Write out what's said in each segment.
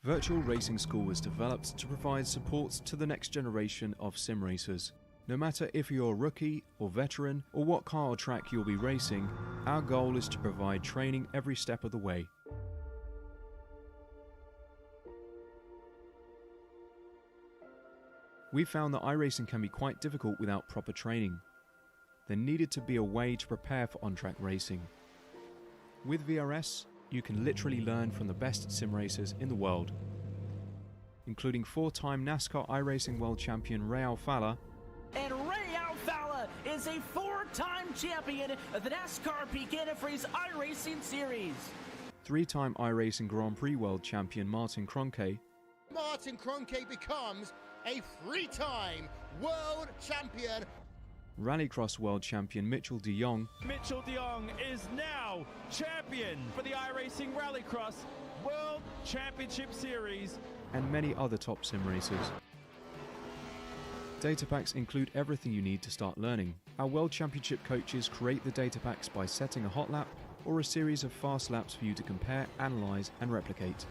Virtual Racing School was developed to provide support to the next generation of sim racers. No matter if you're a rookie or veteran or what car or track you'll be racing, our goal is to provide training every step of the way. We found that iRacing can be quite difficult without proper training. There needed to be a way to prepare for on-track racing. With VRS, you can literally learn from the best sim racers in the world, including four-time NASCAR iRacing World Champion Ray Alfala. And Ray Alfala is a four-time champion of the NASCAR Peak Antifreeze iRacing Series. Three-time iRacing Grand Prix World Champion Martin Kroenke. Martin Kroenke becomes a three-time world champion. Rallycross World Champion Mitchell de Jong. Mitchell de Jong is now champion for the iRacing Rallycross World Championship Series. And many other top sim racers. Data packs include everything you need to start learning. Our World Championship coaches create the data packs by setting a hot lap or a series of fast laps for you to compare, analyze, and replicate.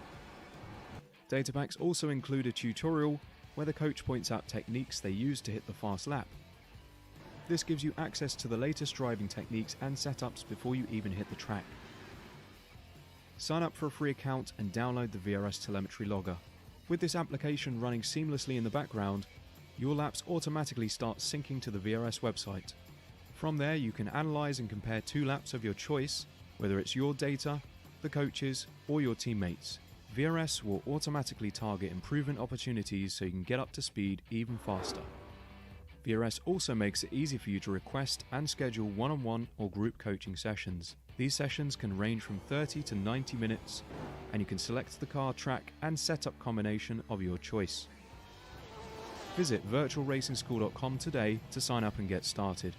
Data packs also include a tutorial where the coach points out techniques they use to hit the fast lap. This gives you access to the latest driving techniques and setups before you even hit the track. Sign up for a free account and download the VRS telemetry logger. With this application running seamlessly in the background, your laps automatically start syncing to the VRS website. From there, you can analyze and compare two laps of your choice, whether it's your data, the coaches, or your teammates. VRS will automatically target improvement opportunities so you can get up to speed even faster. VRS also makes it easy for you to request and schedule one-on-one or group coaching sessions. These sessions can range from 30 to 90 minutes, and you can select the car, track, and setup combination of your choice. Visit virtualracingschool.com today to sign up and get started.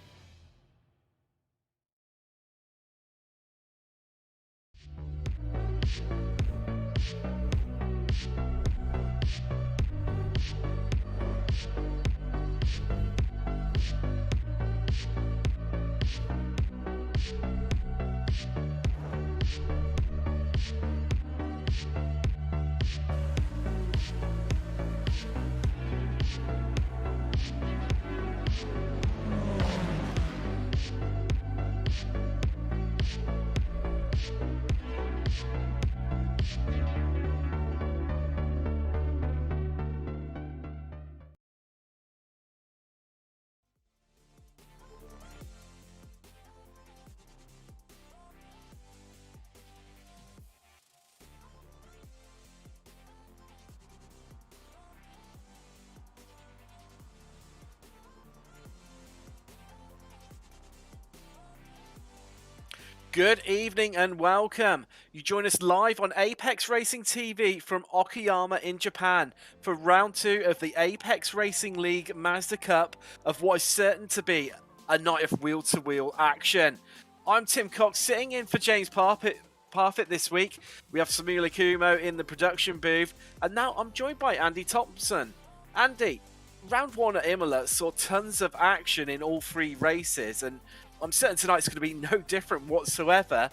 Good evening and welcome. You join us live on Apex Racing TV from Okayama in Japan for round 2 of the Apex Racing League Mazda Cup of what is certain to be a night of wheel-to-wheel action. I'm Tim Cox, sitting in for James Parfitt this week. We have Samula Kumo in the production booth, and now I'm joined by Andy Thompson. Andy, round 1 at Imola saw tons of action in all 3 races, and I'm certain tonight's going to be no different whatsoever.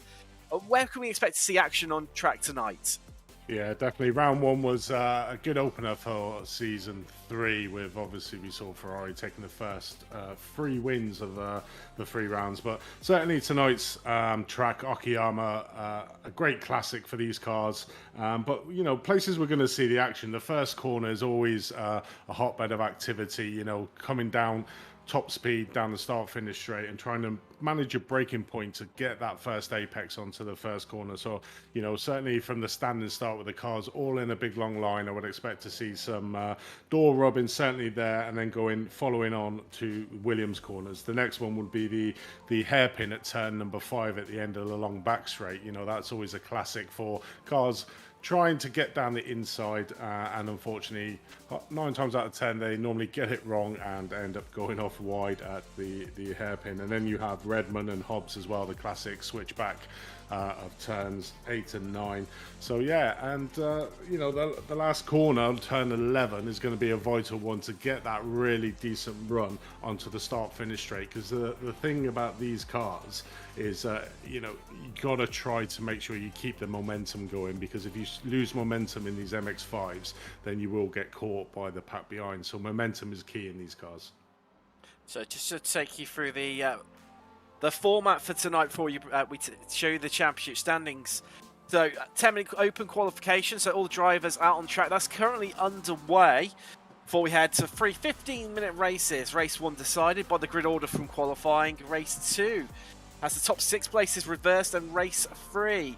Where can we expect to see action on track tonight? Yeah, definitely. Round 1 was a good opener for Season 3, with obviously we saw Ferrari taking the first 3 wins of the 3 rounds. But certainly tonight's track, Okayama, a great classic for these cars. But, you know, places we're going to see the action. The first corner is always a hotbed of activity, you know, coming down top speed down the start-finish straight and trying to manage your braking point to get that first apex onto the first corner. So, you know, certainly from the standing start with the cars all in a big long line, I would expect to see some door rubbing certainly there, and then following on to Williams corners. The next one would be the hairpin at turn number 5 at the end of the long back straight. You know, that's always a classic for cars trying to get down the inside, and unfortunately 9 times out of 10 they normally get it wrong and end up going off wide at the hairpin. And then you have Redmond and Hobbs as well, the classic switchback of turns 8 and 9. So yeah, and you know, the last corner, turn 11, is going to be a vital one to get that really decent run onto the start finish straight, because the thing about these cars is you know, you got to try to make sure you keep the momentum going, because if you lose momentum in these MX-5s, then you will get caught by the pack behind. So momentum is key in these cars. So just to take you through the format for tonight before we show you the championship standings. So 10-minute open qualification, so all the drivers out on track. That's currently underway before we head to 3 15-minute races. Race 1 decided by the grid order from qualifying. Race 2 has the top 6 places reversed, and race 3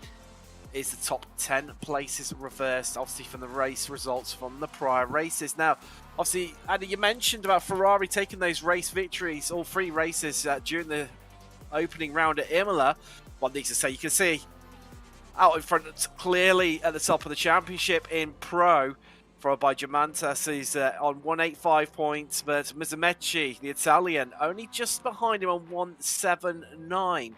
is the top 10 places reversed, obviously from the race results from the prior races. Now, obviously, Andy, you mentioned about Ferrari taking those race victories, all 3 races during the opening round at Imola. One thing to say, you can see out in front clearly at the top of the championship in Pro, followed by Giamantas, who's on 185 points, but Musumeci, the Italian, only just behind him on 179.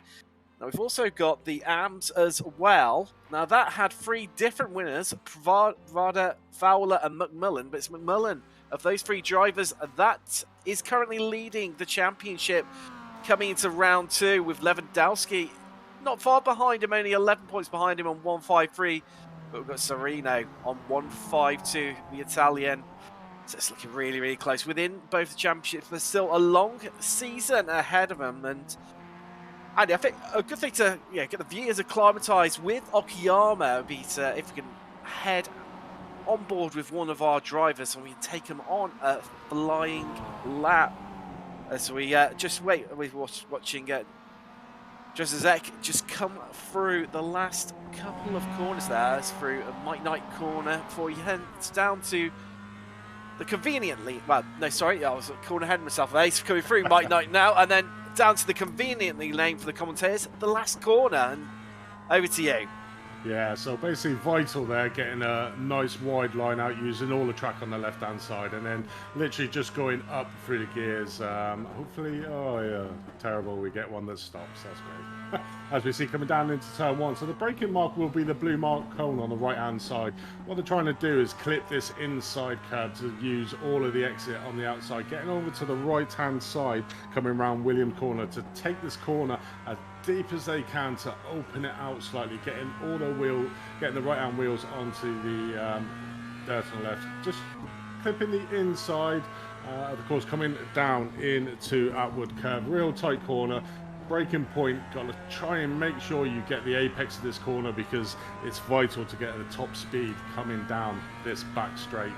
Now we've also got the AMS as well. Now that had 3 different winners, Prada, Fowler and McMillan, but it's McMillan of those 3 drivers that is currently leading the championship coming into round 2, with Lewandowski not far behind him, only 11 points behind him on 153. But we've got Serino on 152, the Italian. So it's looking really, really close within both the championships. There's still a long season ahead of them. And Andy, I think a good thing to get the viewers acclimatised with Okayama would be to, if we can head on board with one of our drivers and we can take them on a flying lap. As we we're watching Josezek just come through the last couple of corners there. It's through a Mike Knight corner before he heads down to the conveniently, well, no, sorry, I was corner heading myself there. He's coming through Mike Knight now, and then down to the conveniently lane for the commentators, the last corner, and over to you. Yeah, so basically vital there, getting a nice wide line out, using all the track on the left-hand side, and then literally just going up through the gears. Hopefully, oh yeah, terrible, we get one that stops, that's great. As we see coming down into turn 1, so the braking mark will be the blue mark cone on the right-hand side. What they're trying to do is clip this inside curb to use all of the exit on the outside, getting over to the right-hand side, coming around William corner to take this corner as deep as they can to open it out slightly, getting all the getting the right-hand wheels onto the dirt on the left, just clipping the inside, of course coming down into outward curve, real tight corner. Braking point, got to try and make sure you get the apex of this corner because it's vital to get the top speed coming down this back straight.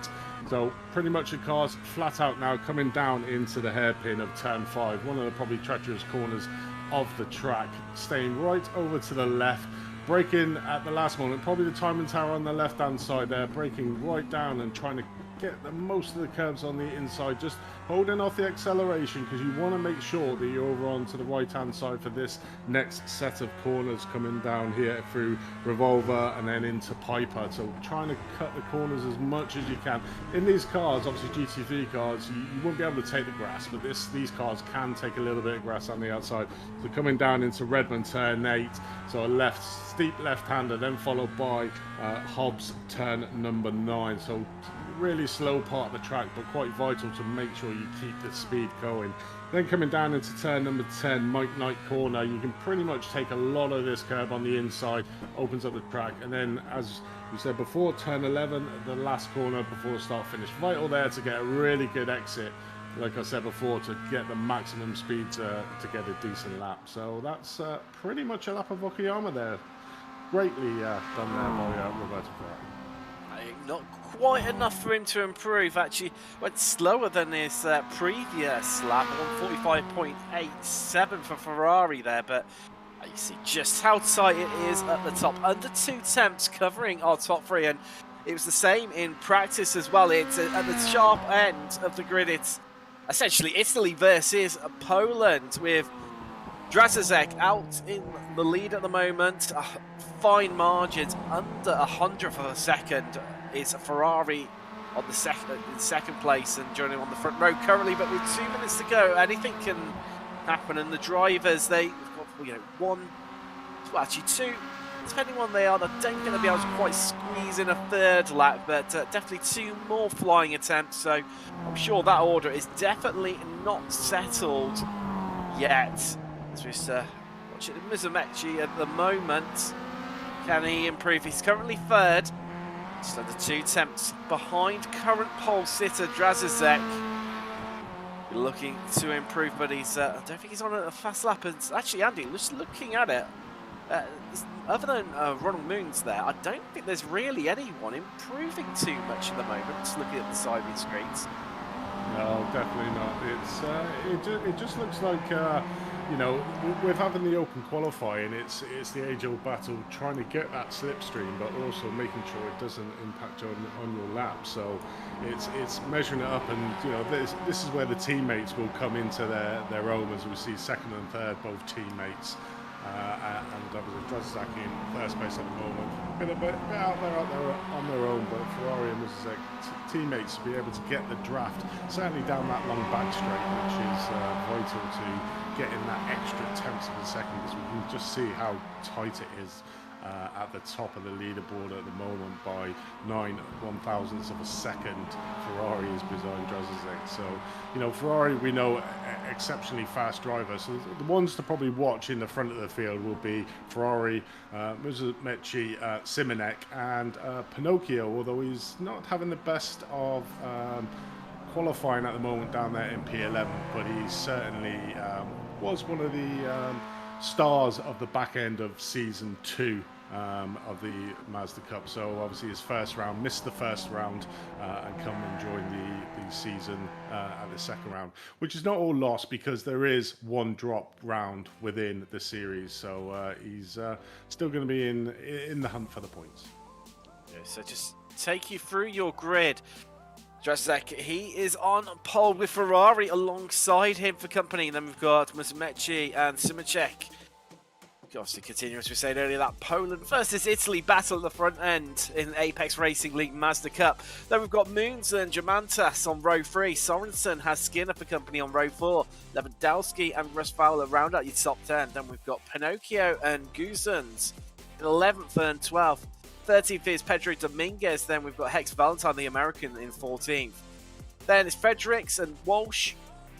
So pretty much the car's flat out now, coming down into the hairpin of turn 5, one of the probably treacherous corners of the track, staying right over to the left, braking at the last moment, probably the timing tower on the left hand side there, braking right down and trying to get the most of the curves on the inside, just holding off the acceleration because you want to make sure that you're over onto the right hand side for this next set of corners coming down here through Revolver and then into Piper. So trying to cut the corners as much as you can. In these cars, obviously GT3 cars, you won't be able to take the grass, but these cars can take a little bit of grass on the outside. So coming down into Redmond turn 8, so a steep left-hander, then followed by Hobbs turn number 9. So really slow part of the track, but quite vital to make sure you keep the speed going. Then coming down into turn number 10, Mike Knight corner, you can pretty much take a lot of this curb on the inside, opens up the track, and then as we said before, turn 11, the last corner before start finish. Vital there to get a really good exit, like I said before, to get the maximum speed to get a decent lap. So that's pretty much a lap of Okayama there. Greatly done there by Roberto Ferrari. Not quite enough for him to improve. Actually went slower than his previous lap, 145.87 for Ferrari there, but you see just how tight it is at the top. Under 2 tenths covering our top 3, and it was the same in practice as well. It's at the sharp end of the grid. It's essentially Italy versus Poland, with Drazazek out in the lead at the moment. Fine margins, under 100th of a second is Ferrari on the second place and joining on the front row currently, but with 2 minutes to go, anything can happen. And the drivers, they've got two, depending on they are, they're going to be able to quite squeeze in a third lap, but definitely 2 more flying attempts. So I'm sure that order is definitely not settled yet. As we're watching Musumeci at the moment. Can he improve? He's currently 3rd. Just under 2 tenths behind current pole sitter Drazizek. Looking to improve, but he's I don't think he's on a fast lap. And actually, Andy, just looking at it, other than Ronald Moons there, I don't think there's really anyone improving too much at the moment. Just looking at the side of the screens. No, definitely not. It just looks like you know, with having the open qualifying, it's the age-old battle trying to get that slipstream, but also making sure it doesn't impact on your lap. So it's measuring it up, and you know, this is where the teammates will come into their own, as we see second and third both teammates. And obviously Drazizek in first place at the moment. A bit out there on their own, but Ferrari and Drazizek teammates to be able to get the draft certainly down that long back straight, which is vital to getting that extra tenths of a second, because we can just see how tight it is at the top of the leaderboard at the moment by 9/1000ths of a second. Ferrari is behind Drazizek. So, you know, Ferrari, we know, exceptionally fast driver. So the ones to probably watch in the front of the field will be Ferrari, Musumeci, Simonek, and Pinocchio, although he's not having the best of qualifying at the moment down there in P11, but he certainly was one of the stars of the back end of season 2 of the Mazda Cup. So obviously his first round, missed the first round, and come and join the season at the second round, which is not all lost because there is one drop round within the series. So he's still going to be in the hunt for the points. Yeah, so just take you through your grid. Drazizek, he is on pole with Ferrari alongside him for company. And then we've got Musumeci and Simacek. Obviously, continue, as we said earlier, that Poland versus Italy battle at the front end in the Apex Racing League Mazda Cup. Then we've got Moons and Jamantas on row 3. Sorensen has Skinner for company on row 4. Lewandowski and Russ Fowler round out your top 10. Then we've got Pinocchio and Guzans in 11th and 12th. 13th is Pedro Dominguez. Then we've got Hex Valentine, the American, in 14th. Then it's Fredericks and Walsh,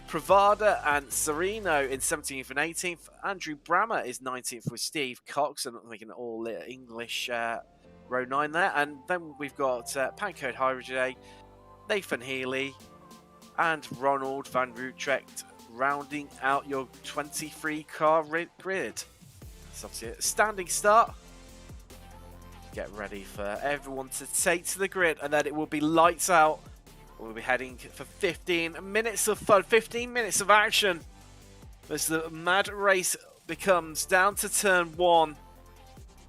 Pravada and Sereno in 17th and 18th. Andrew Brammer is 19th with Steve Cox, and making it all English row 9 there. And then we've got Pancode Hydraday, Nathan Healy, and Ronald Van Rutrecht rounding out your 23-car grid. It's obviously a standing start. Get ready for everyone to take to the grid, and then it will be lights out. We'll be heading for 15 minutes of fun, 15 minutes of action as the mad race becomes down to turn 1.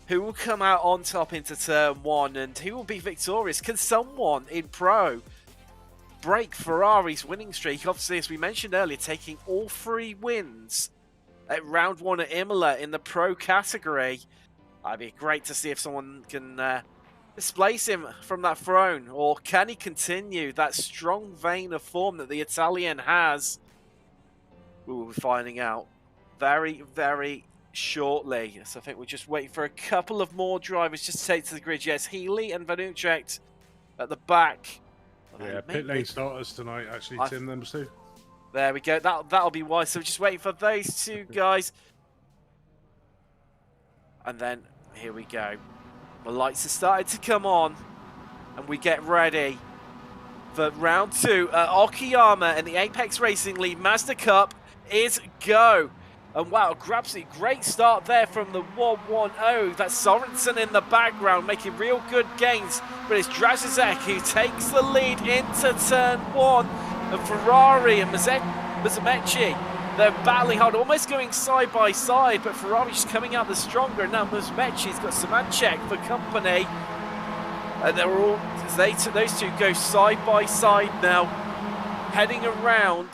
Who will come out on top into turn 1 and who will be victorious? Can someone in Pro break Ferrari's winning streak? Obviously, as we mentioned earlier, taking all 3 wins at round 1 at Imola in the Pro category. It'd be great to see if someone can displace him from that throne, or can he continue that strong vein of form that the Italian has? We will be finding out very, very shortly. So I think we're just waiting for a couple of more drivers just to take to the grid. Yes, Healy and Van Utrecht at the back. Yeah, pit lane starters tonight, actually, Tim, them too. There we go. That'll be wise. So we're just waiting for those 2 guys. And then here we go. The lights are starting to come on, and we get ready for round 2 at Okayama in the Apex Racing League Mazda Cup is go. And wow, absolutely great start there from the 110. That's Sorensen in the background making real good gains, but it's Drazizek who takes the lead into turn 1, and Ferrari and Musumeci, they're battling hard, almost going side by side, but Ferrari's coming out the stronger. Now Musumeci's got Simonek for company, and they're all those 2 go side by side now, heading around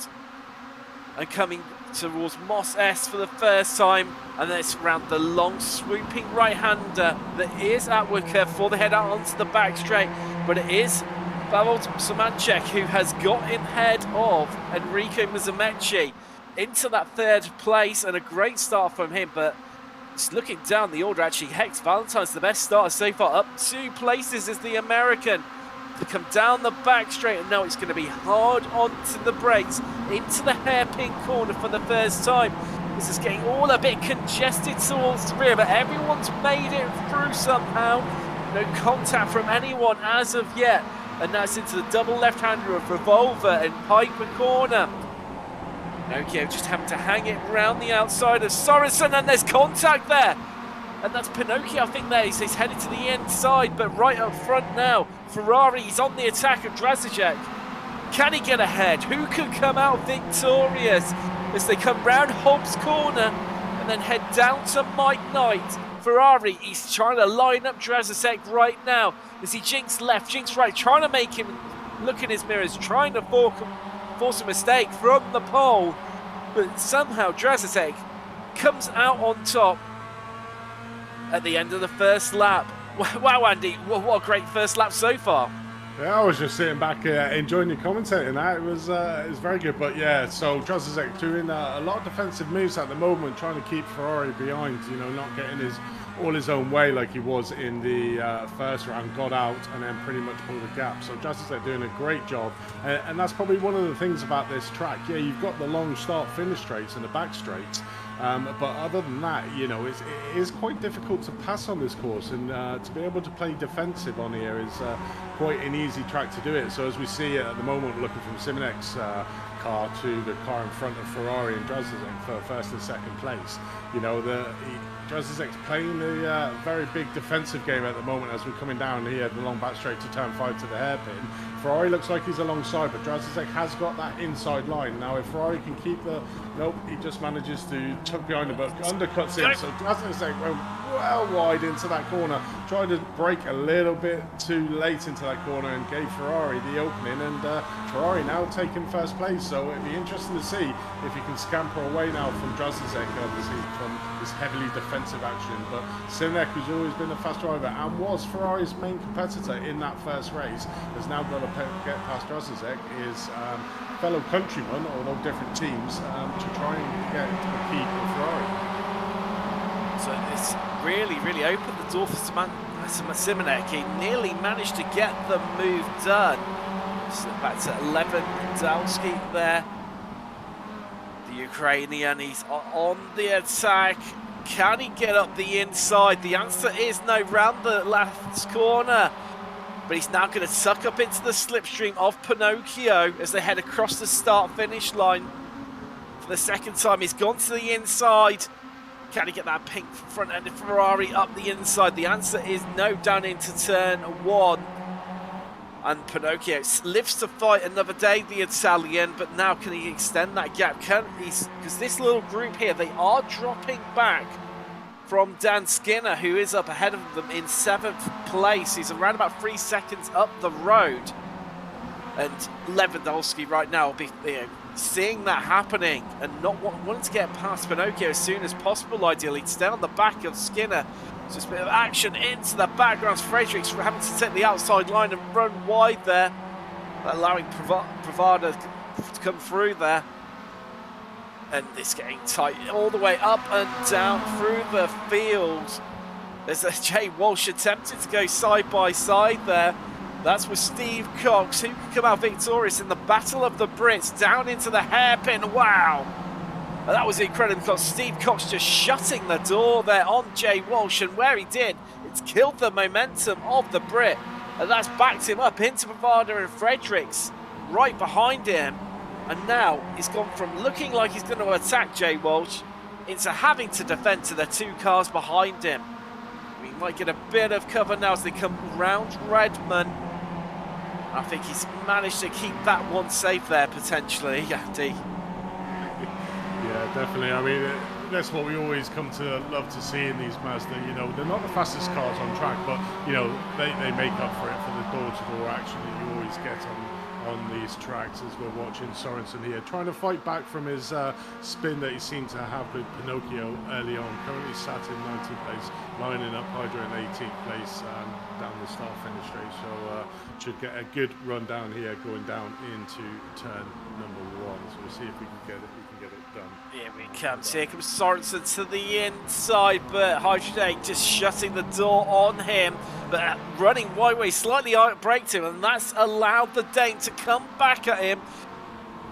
and coming towards Moss S for the first time, and then it's around the long swooping right-hander that is Atwicker before they head out onto the back straight, but it is Pavel Simonek who has got in head of Enrico Musumeci into that 3rd place, and a great start from him. But just looking down the order, actually, Hex Valentine's the best starter so far. Up 2 places is the American to come down the back straight, and now it's going to be hard onto the brakes into the hairpin corner for the first time. This is getting all a bit congested towards the rear, but everyone's made it through somehow. No contact from anyone as of yet. And that's into the double left-hander of Revolver and Piper corner. Pinocchio just having to hang it round the outside of Sorensen, and there's contact there. And that's Pinocchio, I think there. He's headed to the inside, but right up front now. Ferrari, he's on the attack of Drazacek. Can he get ahead? Who could come out victorious as they come round Hobbs' corner and then head down to Mike Knight? Ferrari, he's trying to line up Drazacek right now as he jinks left, jinks right, trying to make him look in his mirrors, trying to force a mistake from the pole. But somehow Drazacek comes out on top at the end of the first lap. Wow, Andy, what a great first lap so far. Yeah, I was just sitting back enjoying your commentating. It was very good. But yeah, so Drazacek doing a lot of defensive moves at the moment, trying to keep Ferrari behind, you know, not getting all his own way like he was in the first round, got out and then pretty much pulled a gap. So Drazacek doing a great job. And that's probably one of the things about this track. Yeah, you've got the long start-finish straights and the back straights. But other than that, you know, it is quite difficult to pass on this course, and to be able to play defensive on here is quite an easy track to do it. So as we see at the moment, looking from Simonek's car to the car in front of Ferrari and Drazacek for first and second place, you know, Drazacek's playing a very big defensive game at the moment as we're coming down here, the long back straight to turn 5 to the hairpin. Ferrari looks like he's alongside, but Drazacek has got that inside line. Now, if Ferrari can keep the... Nope, he just manages to tuck behind him, but undercuts in. So Drazacek went well wide into that corner, tried to brake a little bit too late into that corner and gave Ferrari the opening, and Ferrari now taking first place. So it'd be interesting to see if he can scamper away now from Drazacek, obviously, from this heavily defensive action. But Simonek, who's always been a fast driver and was Ferrari's main competitor in that first race, has now got to get past Drazacek, his fellow countryman, although different teams, to try and get a keep of Ferrari. So it's really opened the door for Simonek. He nearly managed to get the move done. So back to Lewandowski there. The Ukrainian, he's on the attack. Can he get up the inside? The answer is no, round the left corner. But he's now going to suck up into the slipstream of Pinocchio as they head across the start-finish line. For the second time, he's gone to the inside. Can he get that pink front-ended Ferrari up the inside? The answer is no, down into turn 1. And Pinocchio lives to fight another day, the Italian, but now can he extend that gap? Because this little group here, they are dropping back from Dan Skinner, who is up ahead of them in 7th place. He's around about 3 seconds up the road. And Lewandowski right now will be seeing that happening and not wanting to get past Pinocchio as soon as possible, ideally, to stay on the back of Skinner. So just a bit of action into the background. Fredericks having to take the outside line and run wide there, allowing Pravada to come through there. And it's getting tight all the way up and down through the field. There's a Jay Walsh attempting to go side by side there. That's with Steve Cox, who can come out victorious in the Battle of the Brits, down into the hairpin. Wow! And that was incredible because Steve Cox just shutting the door there on Jay Walsh, and where he did, it's killed the momentum of the Brit. And that's backed him up into Bavada and Fredericks right behind him. And now he's gone from looking like he's going to attack Jay Walsh into having to defend to the 2 cars behind him. We might get a bit of cover now as they come round Redmond. I think he's managed to keep that one safe there, potentially, Andy. Yeah, definitely. I mean, that's what we always come to love to see in these Mazda. You know, they're not the fastest cars on track, but, you know, they make up for it for the door-to-door action that you always get on these tracks, as we're watching Sorensen here trying to fight back from his spin that he seemed to have with Pinocchio early on. Currently sat in 19th place, lining up Hydra in 18th place down the start finish straight. So should get a good run down here going down into turn number 1. So we'll see if we can get it. Done. Here we come. Here comes Sorensen to the inside, but Hydra just shutting the door on him, but running wide way, slightly outbraked him, and that's allowed the Dane to come back at him.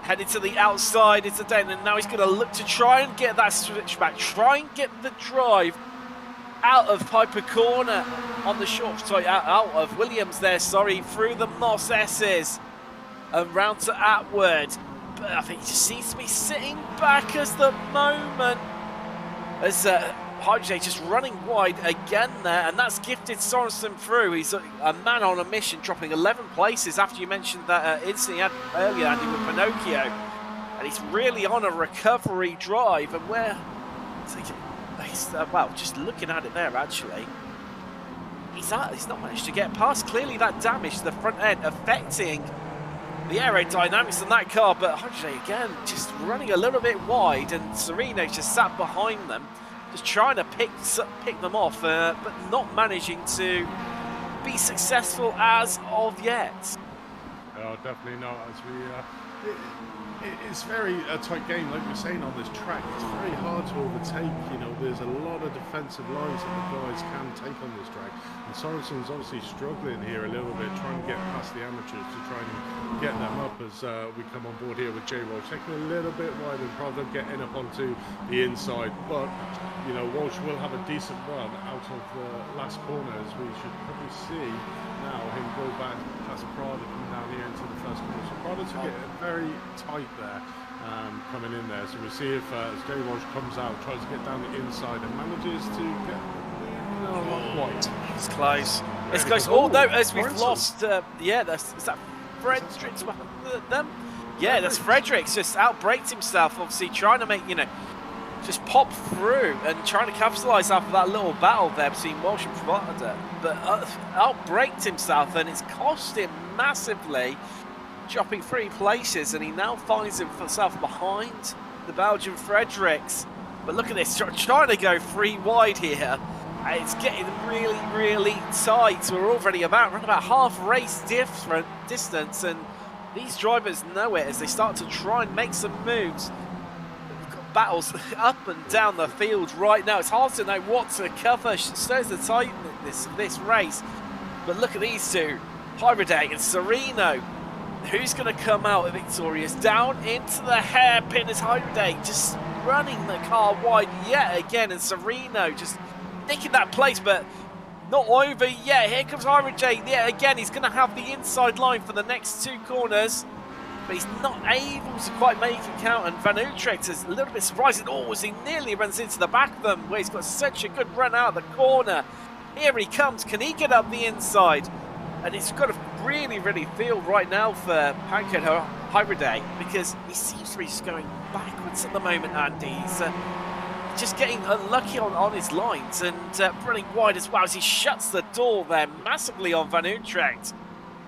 Headed to the outside, it's the Dane, and now he's going to look to try and get that switch back, try and get the drive out of Piper Corner on the short, sorry, out of Williams there, sorry, through the Moss S's and round to Atwood. But I think he just seems to be sitting back at the moment as Hydrojay just running wide again there, and that's gifted Sorensen through. He's a man on a mission, dropping 11 places after you mentioned that incident he had earlier, Andy, with Pinocchio. And he's really on a recovery drive, and well, just looking at it there, actually, he's not managed to get past. Clearly that damage to the front end affecting the aerodynamics in that car, but Hydrojay again just running a little bit wide, and Sereno's just sat behind them, just trying to pick them off, but not managing to be successful as of yet. Oh, definitely not. As we, it's very tight game, like we're saying on this track. It's very hard to overtake. You know, there's a lot of defensive lines that the guys can take on this track. And Sorensen's obviously struggling here a little bit, trying to get past the amateurs to try and get them up as we come on board here with J. Walsh, taking a little bit wide and probably getting up onto the inside. But you know, Walsh will have a decent run out of the last corner, as we should probably see now him go back past Prada, coming down here into the first corner. So Prada to get very tight there, coming in there. So we see if J. Walsh comes out, tries to get down the inside and manages to get not quite. It's close. It's close. Oh no, as we've lost, yeah, is that Fredericks behind them? Yeah, that's Fredericks, just outbraked himself, obviously trying to make, you know, just pop through and trying to capitalise after that little battle there between Walsh and Prada, but outbraked himself, and it's cost him massively, dropping 3 places, and he now finds himself behind the Belgian Fredericks. But look at this, trying to go 3 wide here. It's getting really, really tight. We're already around about half race distance, and these drivers know it as they start to try and make some moves. Battles up and down the field right now. It's hard to know what to cover. Shows the tightness of this race. But look at these two, Hydrojay and Sereno. Who's going to come out victorious? Down into the hairpin is Hydrojay, just running the car wide yet again, and Sereno just nicking that place, but not over yet. Here comes Hydrojay. Yeah, again, he's going to have the inside line for the next 2 corners. But he's not able to quite make it count, and Van Utrecht is a little bit surprising. Oh, as he nearly runs into the back of them, where he's got such a good run out of the corner. Here he comes. Can he get up the inside? And it's got to really, really feel right now for Panko Hydrojay, because he seems to be just going backwards at the moment, Andy. He's just getting unlucky on his lines, and running wide as well as he shuts the door there massively on Van Utrecht.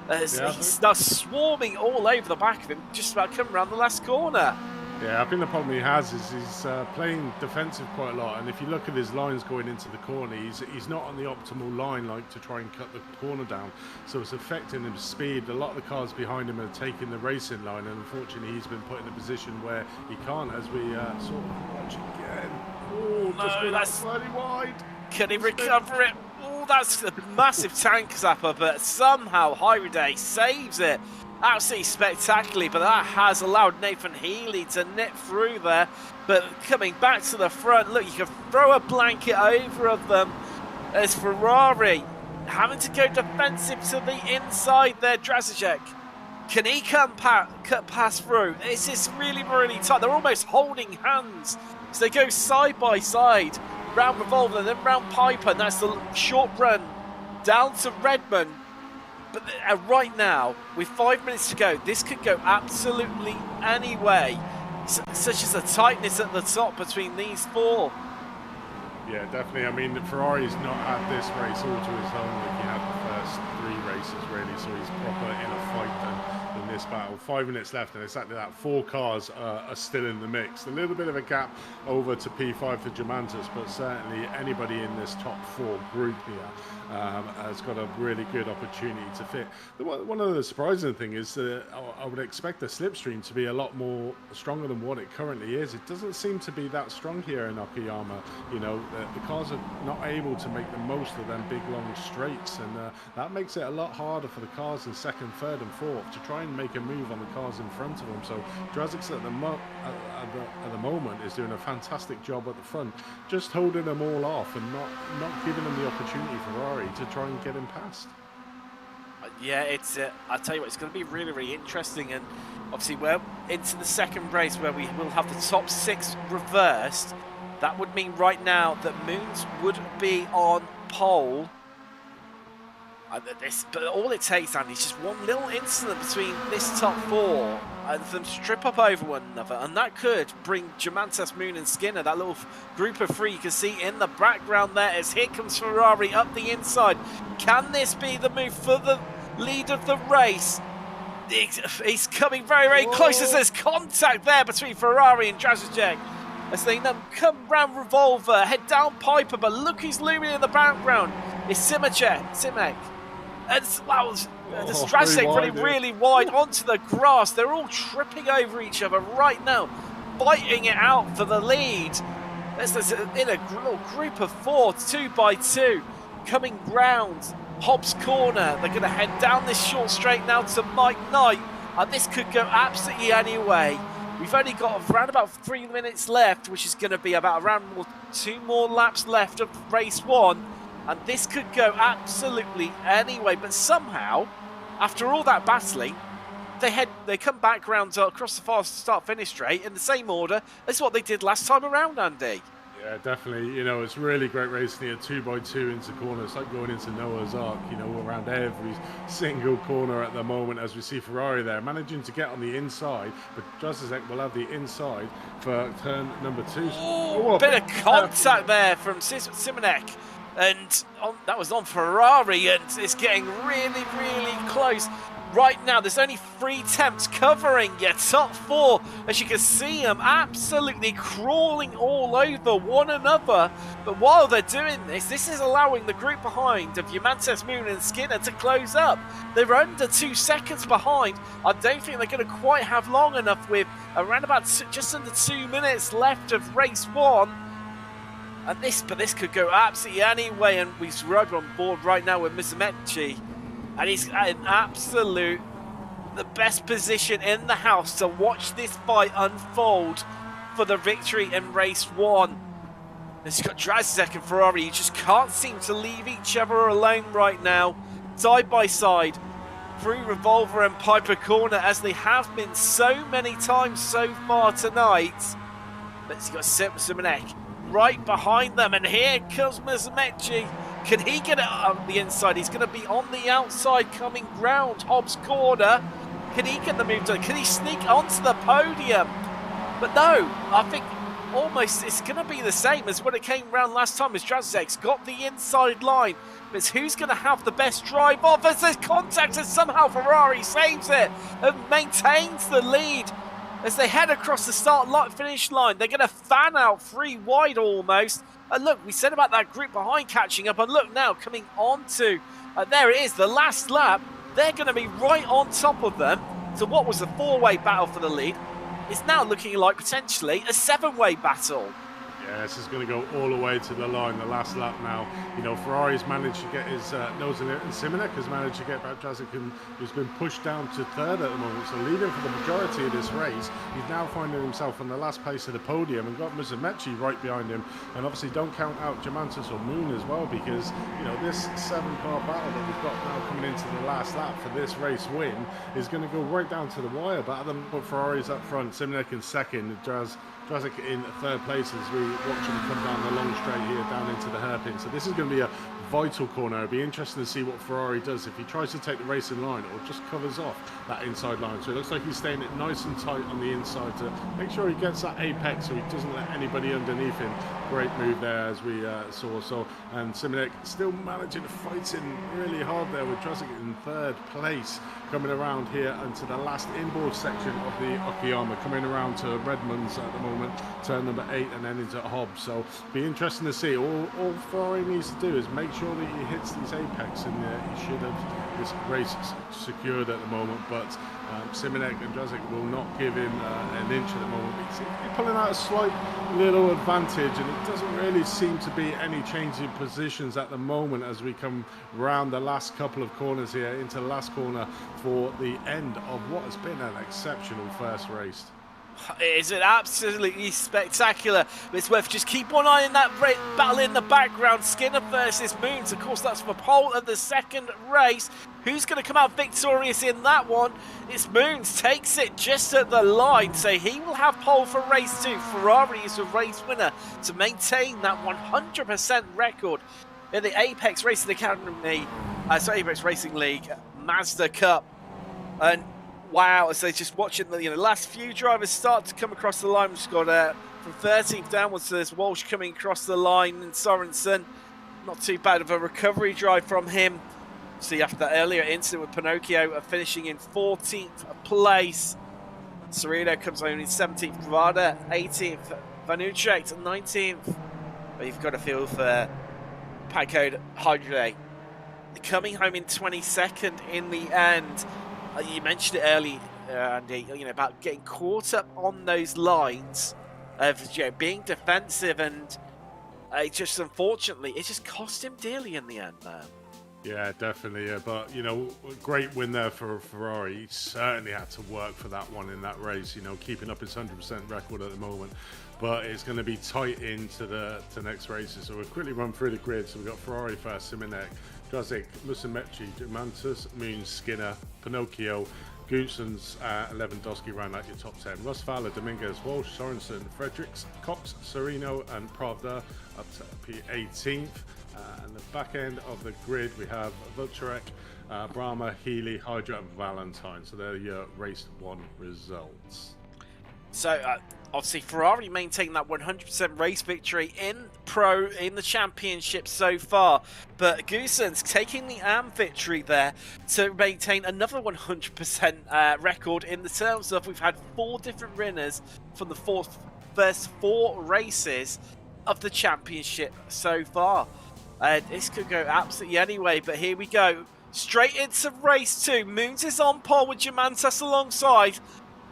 He's now swarming all over the back of him, just about coming around the last corner. Yeah, I think the problem he has is he's playing defensive quite a lot, and if you look at his lines going into the corner, he's not on the optimal line, like to try and cut the corner down, so it's affecting his speed. A lot of the cars behind him are taking the racing line, and unfortunately he's been put in a position where he can't, as we sort of watch again. Oh, no, that's slightly wide. Can he recover it? Oh, that's a massive tank zapper, but somehow Hydrojay saves it. Absolutely spectacularly, but that has allowed Nathan Healy to nip through there. But coming back to the front, look, you can throw a blanket over of them as Ferrari having to go defensive to the inside there. Drazacek, can he cut past through? This is really, really tight. They're almost holding hands. So they go side by side, round Revolver, then round Piper, and that's the short run down to Redmond. But right now, with 5 minutes to go, this could go absolutely any way. Such as the tightness at the top between these 4. Yeah, definitely. I mean, Ferrari's not had this race all to his own like he had the first 3 races, really. So he's proper in a fight in this battle. 5 minutes left, and exactly that. 4 cars are still in the mix. A little bit of a gap over to P5 for Germantus, but certainly anybody in this top 4 group here has got a really good opportunity to fit. One of the surprising things is that I would expect the slipstream to be a lot more stronger than what it currently is. It doesn't seem to be that strong here in Okayama. You know, the cars are not able to make the most of them big long straights, and that makes it a lot harder for the cars in 2nd, 3rd and 4th to try and make make a move on the cars in front of him. So Drazic at the moment is doing a fantastic job at the front, just holding them all off and not giving them the opportunity for Ferrari to try and get him past. Yeah, it's. I tell you what, it's going to be really, really interesting, and obviously we're into the second race where we will have the top 6 reversed. That would mean right now that Moons would be on pole. But all it takes, Andy, is just one little incident between this top 4 and for them to trip up over one another, and that could bring Jamantas, Moon and Skinner, that little group of 3 you can see in the background there, as here comes Ferrari up the inside. Can this be the move for the lead of the race? He's coming very, very close as there's contact there between Ferrari and Drazic. As they come round Revolver, head down Piper, but look who's looming in the background. It's Simek. And wow, Drazic running really wide onto the grass. They're all tripping over each other right now, fighting it out for the lead. There's in a little group of 4, 2 by 2, coming round Hobbs Corner. They're going to head down this short straight now to Mike Knight, and this could go absolutely any way. We've only got around about 3 minutes left, which is going to be about around 2 more laps left of race 1. And this could go absolutely anyway, but somehow, after all that battling, they come back round across the fast start-finish straight in the same order as what they did last time around, Andy. Yeah, definitely. You know, it's really great racing here, 2 by 2 into corners. It's like going into Noah's Ark, you know, around every single corner at the moment, as we see Ferrari there managing to get on the inside, but Drazic will have the inside for turn number 2. Ooh, bit of contact there from Simonek. And that was on Ferrari, and it's getting really, really close. Right now, there's only 3 temps covering your top 4. As you can see them absolutely crawling all over one another. But while they're doing this, this is allowing the group behind of Jamantas, Moon and Skinner to close up. They're under 2 seconds behind. I don't think they're going to quite have long enough, with around about just under 2 minutes left of race 1. And this could go absolutely anyway, and we're right on board right now with Mizumechi, and he's at the best position in the house to watch this fight unfold for the victory in race 1. As you've got Drazic and Ferrari, you just can't seem to leave each other alone right now, side by side, through Revolver and Piper Corner, as they have been so many times so far tonight. But you've got Simonek right behind them, and here comes Mizumechi. Can he get it on the inside? He's going to be on the outside, coming round Hobbs Corner. Can he get the move done? Can he sneak onto the podium? But no, I think almost it's going to be the same as when it came round last time, as Drazic's got the inside line. But it's who's going to have the best drive off, as there's contact, and somehow Ferrari saves it and maintains the lead. As they head across the start-finish line, they're going to fan out 3 wide almost. And look, we said about that group behind catching up, and look now, coming on to, there it is, the last lap. They're going to be right on top of them. So what was a 4-way battle for the lead is now looking like potentially a 7-way battle. Yeah, this is going to go all the way to the line, the last lap now. You know, Ferrari's managed to get his nose in it, and Simonek has managed to get back Drazic, who's been pushed down to 3rd at the moment. So leading for the majority of this race, he's now finding himself on the last place of the podium, and got Mizumechi right behind him. And obviously don't count out Jamantas or Moon as well, because, you know, this 7-car battle that we've got now coming into the last lap for this race win is going to go right down to the wire. But at the moment, Ferrari's up front, Simonek in 2nd, Drazic in 3rd place, as we watch him come down the long straight here down into the hairpin. So this is going to be a vital corner. It'll be interesting to see what Ferrari does, if he tries to take the racing line or just covers off that inside line. So it looks like he's staying it nice and tight on the inside to make sure he gets that apex so he doesn't let anybody underneath him. Great move there, as we saw. So, and Simonek still managing to fight in really hard there, with Drazic in 3rd place, coming around here into the last inboard section of the Okayama, coming around to Redmond's at the moment. moment, turn number 8 and then into Hobbs. So be interesting to see. All Ferrari needs to do is make sure that he hits these apex, and he should have this race secured at the moment. But Simonek and Drazik will not give him an inch at the moment. He's pulling out a slight little advantage, and it doesn't really seem to be any change in positions at the moment as we come round the last couple of corners here into the last corner for the end of what has been an exceptional first race. Is it absolutely spectacular? It's worth just keep one eye on that battle in the background. Skinner versus Moons. Of course, that's for pole of the second race. Who's going to come out victorious in that one? It's Moons. Takes it just at the line. So he will have pole for race 2. Ferrari is a race winner to maintain that 100% record in the Apex Racing Academy, Apex Racing League Mazda Cup. And wow, so just watching the last few drivers start to come across the line. We've just got from 13th downwards, so there's Walsh coming across the line, and Sorensen, not too bad of a recovery drive from him. See, after that earlier incident with Pinocchio, finishing in 14th place. Sereno comes home in 17th, Privada 18th, Van Utrecht 19th. But you've got to feel for Paco Hydre coming home in 22nd in the end. You mentioned it early, Andy, about getting caught up on those lines of being defensive, and just unfortunately, it just cost him dearly in the end, man. Yeah, definitely. Yeah. But, great win there for Ferrari. He certainly had to work for that one in that race, keeping up his 100% record at the moment. But it's going to be tight into the next races. So we'll quickly run through the grid. So we've got Ferrari first, Simonek, Drazik, Musumeci, Mantus, Moons, Skinner, Pinocchio, Goossens, Lewandowski round out your top 10. Russ Fowler, Dominguez, Walsh, Sorensen, Fredericks, Cox, Sereno, and Pravda up to P18th. And the back end of the grid, we have Vucharek, Brahma, Healy, Hydra, and Valentine. So they're your race 1 results. So, obviously, Ferrari maintained that 100% race victory in the championship so far. But Goossens taking the AM victory there to maintain another 100% record in the terms of we've had 4 different winners from the first 4 races of the championship so far. This could go absolutely anyway, but here we go. Straight into race 2. Moons is on pole with Jamantas alongside.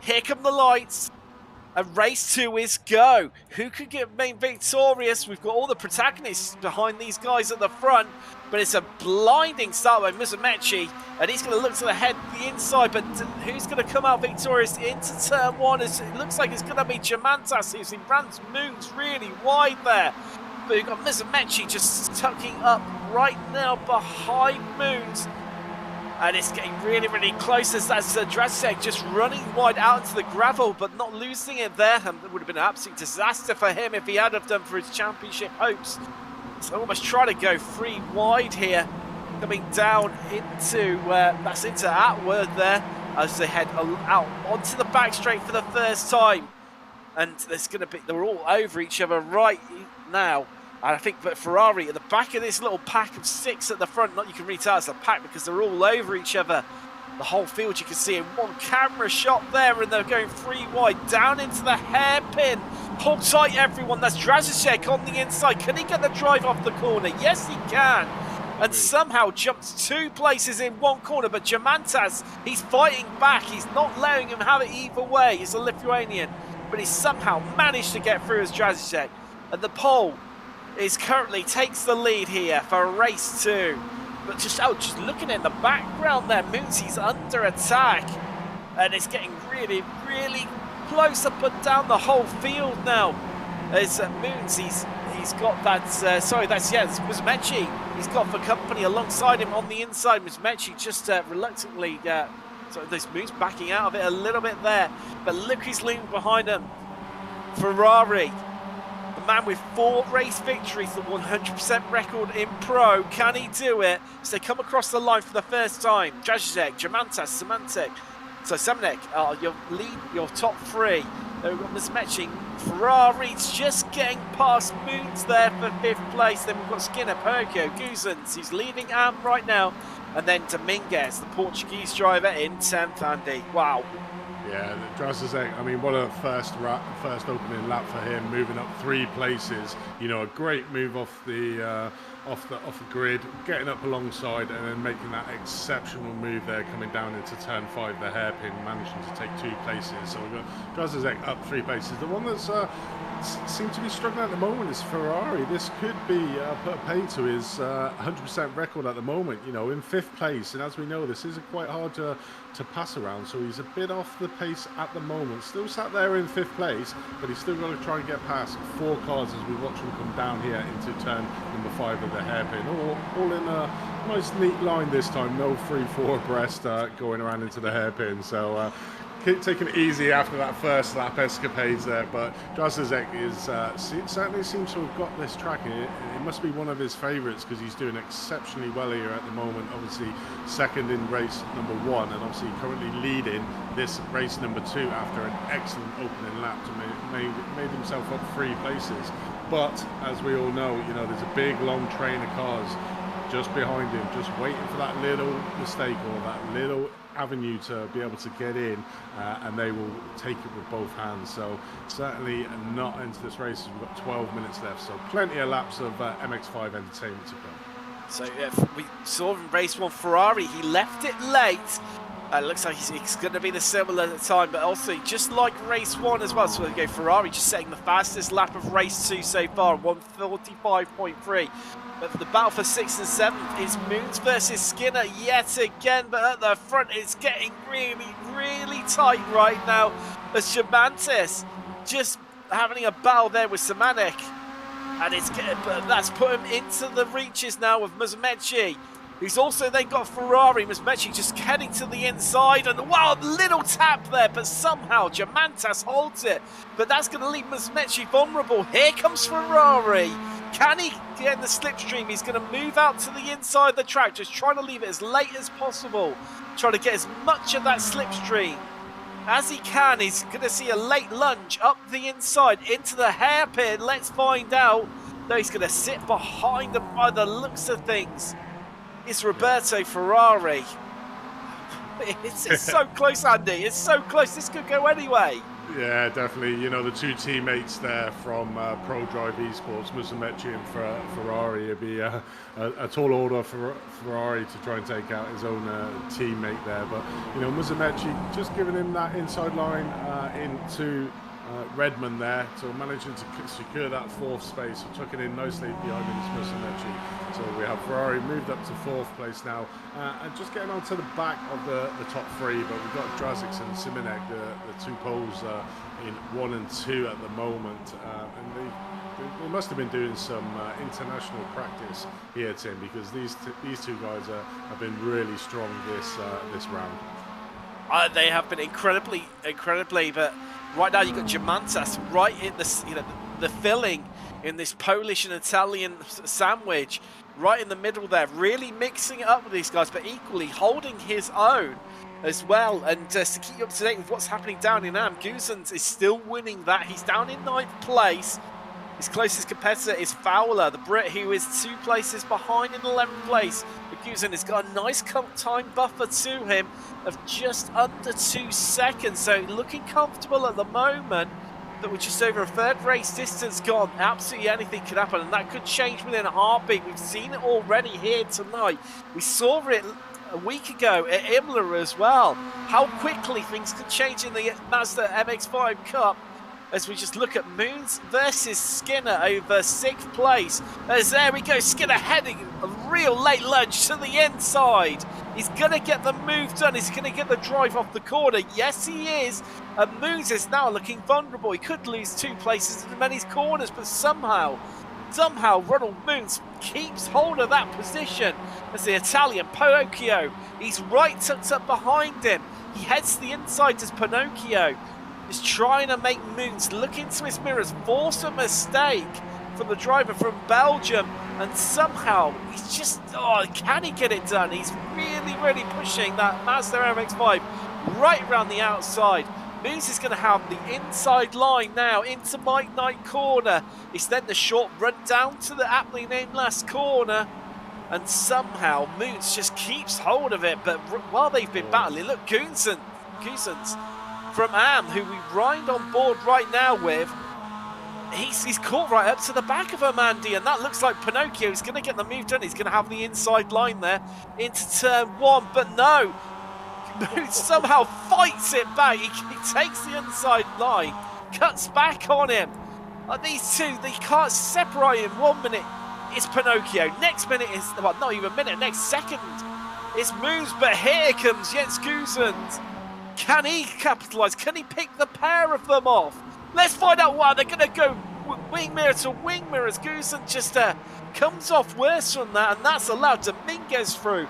Here come the lights. And race 2 is go. Who could get main victorious? We've got all the protagonists behind these guys at the front, but it's a blinding start by Musumeci, and he's going to look to the head, the inside, but who's going to come out victorious into turn 1? It looks like it's going to be Jamantas, who's in Moons really wide there. But we've got Musumeci just tucking up right now behind Moons. And it's getting really, really close as that's Drazik just running wide out into the gravel, but not losing it there. And it would have been an absolute disaster for him if he had have done for his championship hopes. So almost trying to go 3 wide here, coming down into into Atwood there as they head out onto the back straight for the first time. And they're all over each other right now. And I think that Ferrari at the back of this little pack of 6 at the front, not you can really tell it's a pack because they're all over each other. The whole field you can see in one camera shot there, and they're going 3 wide down into the hairpin. Hold tight, everyone. That's Dražicek on the inside. Can he get the drive off the corner? Yes, he can. And somehow jumps 2 places in 1 corner. But Jamantas, he's fighting back. He's not letting him have it either way. He's a Lithuanian. But he's somehow managed to get through as Dražicek. And the pole is currently takes the lead here for race 2. But just looking in the background there, Moonsy's under attack. And it's getting really, really close up and down the whole field now. As Moonsy's, he's got that, it's Musumeci. He's got for company alongside him on the inside. Musumeci just reluctantly, this Moon's backing out of it a little bit there. But look who's leaving behind him. Ferrari. The man with 4 race victories, the 100% record in pro. Can he do it? As they come across the line for the first time. Dražicek, Jamantas, Simonek. So Simonek, your top 3. Then we've got Musumeci. Ferrari's just getting past Moons there for 5th place. Then we've got Skinner, Pinocchio, Goossens, who's leading Am right now. And then Dominguez, the Portuguese driver, in 10th, Andy. Wow. Yeah, Drasazek, I mean, what a first opening lap for him, moving up 3 places. You know, a great move off the grid, getting up alongside, and then making that exceptional move there, coming down into turn 5, the hairpin, managing to take 2 places. So we've got Drasazek up 3 places. The one that's seems to be struggling at the moment is Ferrari. This could be put a pay to his 100% record at the moment. You know, in 5th place, and as we know, this is quite hard to pass around, so he's a bit off the pace at the moment. Still sat there in 5th place, but he's still got to try and get past 4 cars as we watch him come down here into turn number 5 of the hairpin. All in a nice neat line this time, no 3-4 abreast going around into the hairpin. So keep taking it easy after that first lap escapades there, but Drasazek is certainly seems to have got this track. It must be one of his favourites because he's doing exceptionally well here at the moment. Obviously second in race number 1, and obviously currently leading this race number 2 after an excellent opening lap to made himself up 3 places. But as we all know, you know, there's a big long train of cars just behind him, just waiting for that little mistake or that little avenue to be able to get in, and they will take it with both hands. So certainly not into this race. We've got 12 minutes left, so plenty of laps of MX5 entertainment to come. So we saw in race 1 Ferrari, he left it late. It looks like it's going to be the similar time, but also just like race 1 as well. So we go Ferrari just setting the fastest lap of race 2 so far, 1:45.3. But for the battle for 6th and 7th is Moons versus Skinner yet again, but at the front it's getting really, really tight right now as Shamantis just having a battle there with Samanek, and but that's put him into the reaches now of Musumeci. He's also then got Ferrari. Musumeci just heading to the inside, and wow, little tap there, but somehow Jamantas holds it. But that's going to leave Musumeci vulnerable. Here comes Ferrari. Can he get in the slipstream? He's going to move out to the inside of the track, just trying to leave it as late as possible. Trying to get as much of that slipstream as he can. He's going to see a late lunge up the inside into the hairpin. Let's find out. Though he's going to sit behind them by the looks of things. It's Roberto Ferrari. It's so close, Andy. It's so close. This could go anyway. Yeah, definitely. You know, the 2 teammates there from Pro Drive Esports, Musumeci and Ferrari, it'd be a tall order for Ferrari to try and take out his own teammate there. But, you know, Musumeci just giving him that inside line into Redmond there, so managing to secure that 4th space, tucking in nicely behind him is Musumeci. So we have Ferrari moved up to 4th place now, and just getting onto the back of the top 3, but we've got Drazic and Simonek, the 2 poles in 1 and 2 at the moment, and they must have been doing some international practice here, Tim, because these two guys have been really strong this round. They have been incredibly, but right now you've got Jamantas right in the filling in this Polish and Italian sandwich, right in the middle there, really mixing it up with these guys, but equally holding his own as well. And just to keep you up to date with what's happening down in Am, Guzans is still winning that. He's down in 9th place. His closest competitor is Fowler, the Brit, who is 2 places behind in 11th place. But Guzan has got a nice time buffer to him of just under 2 seconds, so looking comfortable at the moment. But with just over a 3rd race distance gone, absolutely anything could happen, and that could change within a heartbeat. We've seen it already here tonight. We saw it a week ago at Imola as well. How quickly things could change in the Mazda MX-5 Cup. As we just look at Moons versus Skinner over 6th place. As there we go, Skinner heading a real late lunge to the inside. He's going to get the move done. He's going to get the drive off the corner. Yes, he is. And Moons is now looking vulnerable. He could lose 2 places in many corners, but somehow Ronald Moons keeps hold of that position as the Italian Pinocchio. He's right tucked up behind him. He heads to the inside as Pinocchio is trying to make Moons look into his mirrors, force a mistake from the driver from Belgium, and somehow he's just, can he get it done? He's really, really pushing that Mazda MX-5 right around the outside. Moons is going to have the inside line now into Mike Knight corner. It's then the short run down to the aptly named last corner, and somehow Moons just keeps hold of it. But while they've been battling, look, Guzans from Am, who we ride on board right now with. He's caught right up to the back of Amandi, and that looks like Pinocchio is going to get the move done. He's going to have the inside line there into turn 1, but no. Somehow fights it back. He takes the inside line, cuts back on him. These two, they can't separate him. 1 minute it's Pinocchio, next minute is, well, not even a minute, next second it's Moves, but here comes Jens Guzens. Can he capitalise? Can he pick the pair of them off? Let's find out why they're going to go wing mirror to wing mirror as Guzens just comes off worse from that, and that's allowed Dominguez through,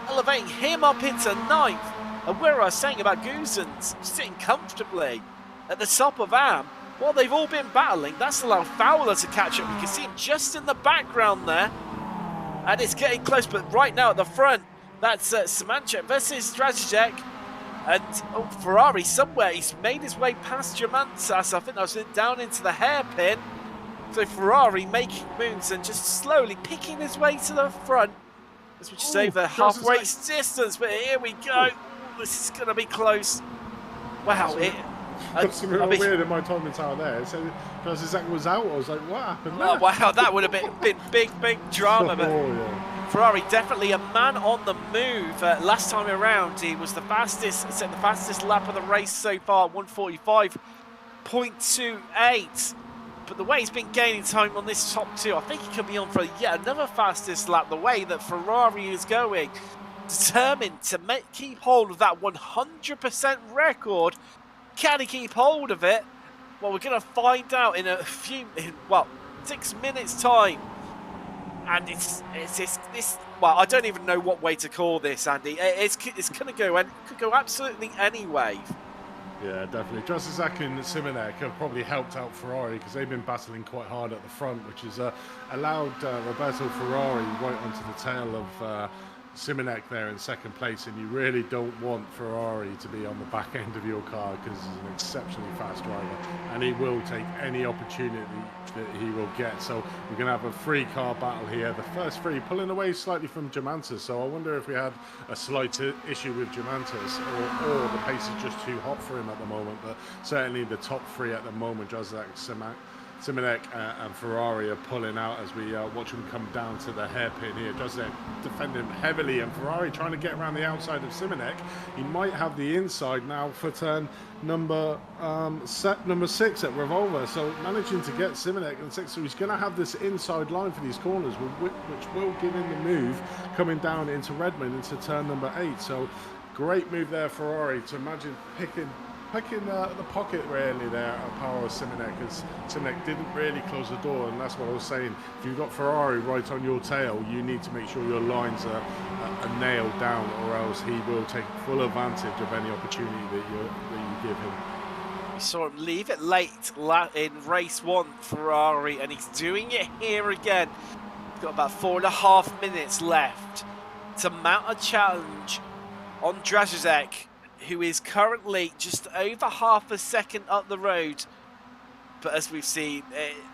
elevating him up into 9th. And where I was saying about Guzens sitting comfortably at the top of Am, while they've all been battling, that's allowed Fowler to catch up. You can see him just in the background there, and it's getting close, but right now at the front, that's Simanchek versus Strasicek. And Ferrari somewhere, he's made his way past Germantas. I think that was down into the hairpin. So Ferrari making moves and just slowly picking his way to the front. As we just over halfway distance, but here we go. This is going to be close. Wow. It's weird in my timing tower there. So Strasicek was out. I was like, what happened there? Oh, wow, that would have been big drama. But Ferrari definitely a man on the move. Last time around, he was the fastest, set the fastest lap of the race so far, 145.28. But the way he's been gaining time on this top 2, I think he could be on for yet another fastest lap. The way that Ferrari is going, determined to keep hold of that 100% record. Can he keep hold of it? Well, we're going to find out in 6 minutes time. And it's well, I don't even know what way to call this, Andy. It's going to go, and it could go absolutely any way. Yeah, definitely. Strasicek and Simanek have probably helped out Ferrari because they've been battling quite hard at the front, which has allowed Roberto Ferrari right onto the tail of Simanek there in second place, and you really don't want Ferrari to be on the back end of your car because he's an exceptionally fast driver and he will take any opportunity that he will get. So we're going to have a 3-car battle here. The first 3 pulling away slightly from Germantas, so I wonder if we had a slight issue with Germantas or the pace is just too hot for him at the moment. But certainly the top 3 at the moment, Strasicek, Simanek and Ferrari are pulling out as we watch them come down to the hairpin here. Strasicek defending heavily, and Ferrari trying to get around the outside of Simanek. He might have the inside now for turn number 6 at Revolver, so managing to get Simanek in 6, so he's going to have this inside line for these corners, which will give him the move coming down into Redmond into turn number 8. So great move there, Ferrari, to imagine picking the pocket really there at power of Simanek, as Simanek didn't really close the door, and that's what I was saying. If you've got Ferrari right on your tail, you need to make sure your lines are nailed down, or else he will take full advantage of any opportunity that you give him. We saw him leave it late in race 1, Ferrari, and he's doing it here again. He's got about 4.5 minutes left to mount a challenge on Strasicek, who is currently just over half a second up the road. But as we've seen,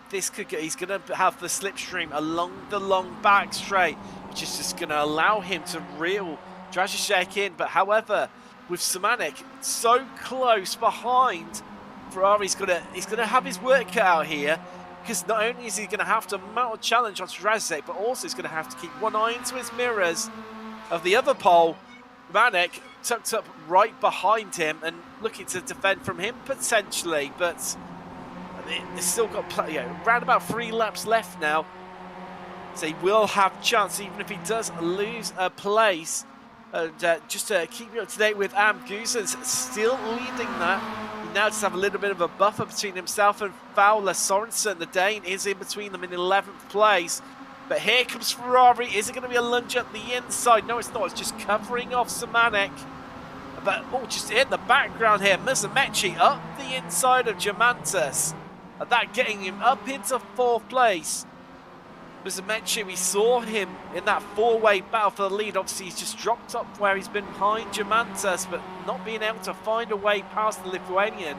this could go, he's going to have the slipstream along the long back straight, which is just going to allow him to reel Strasicek in. But however, with Simanek so close behind, Ferrari's he's going to have his work cut out here, because not only is he going to have to mount a challenge on Strasicek, but also he's going to have to keep one eye into his mirrors of the other pole. Manek tucked up right behind him and looking to defend from him potentially, but it's still got around about 3 laps left now, so he will have chance even if he does lose a place. And just to keep you up to date with Am Guzens still leading that. He now just have a little bit of a buffer between himself and Fowler. Sorensen, the Dane, is in between them in 11th place. But here comes Ferrari. Is it going to be a lunge up the inside? No, it's not. It's just covering off Simanek. But, just in the background here, Musumeci up the inside of Germantas. And that getting him up into 4th place. Musumeci, we saw him in that 4-way battle for the lead. Obviously, he's just dropped up where he's been behind Germantas, but not being able to find a way past the Lithuanian.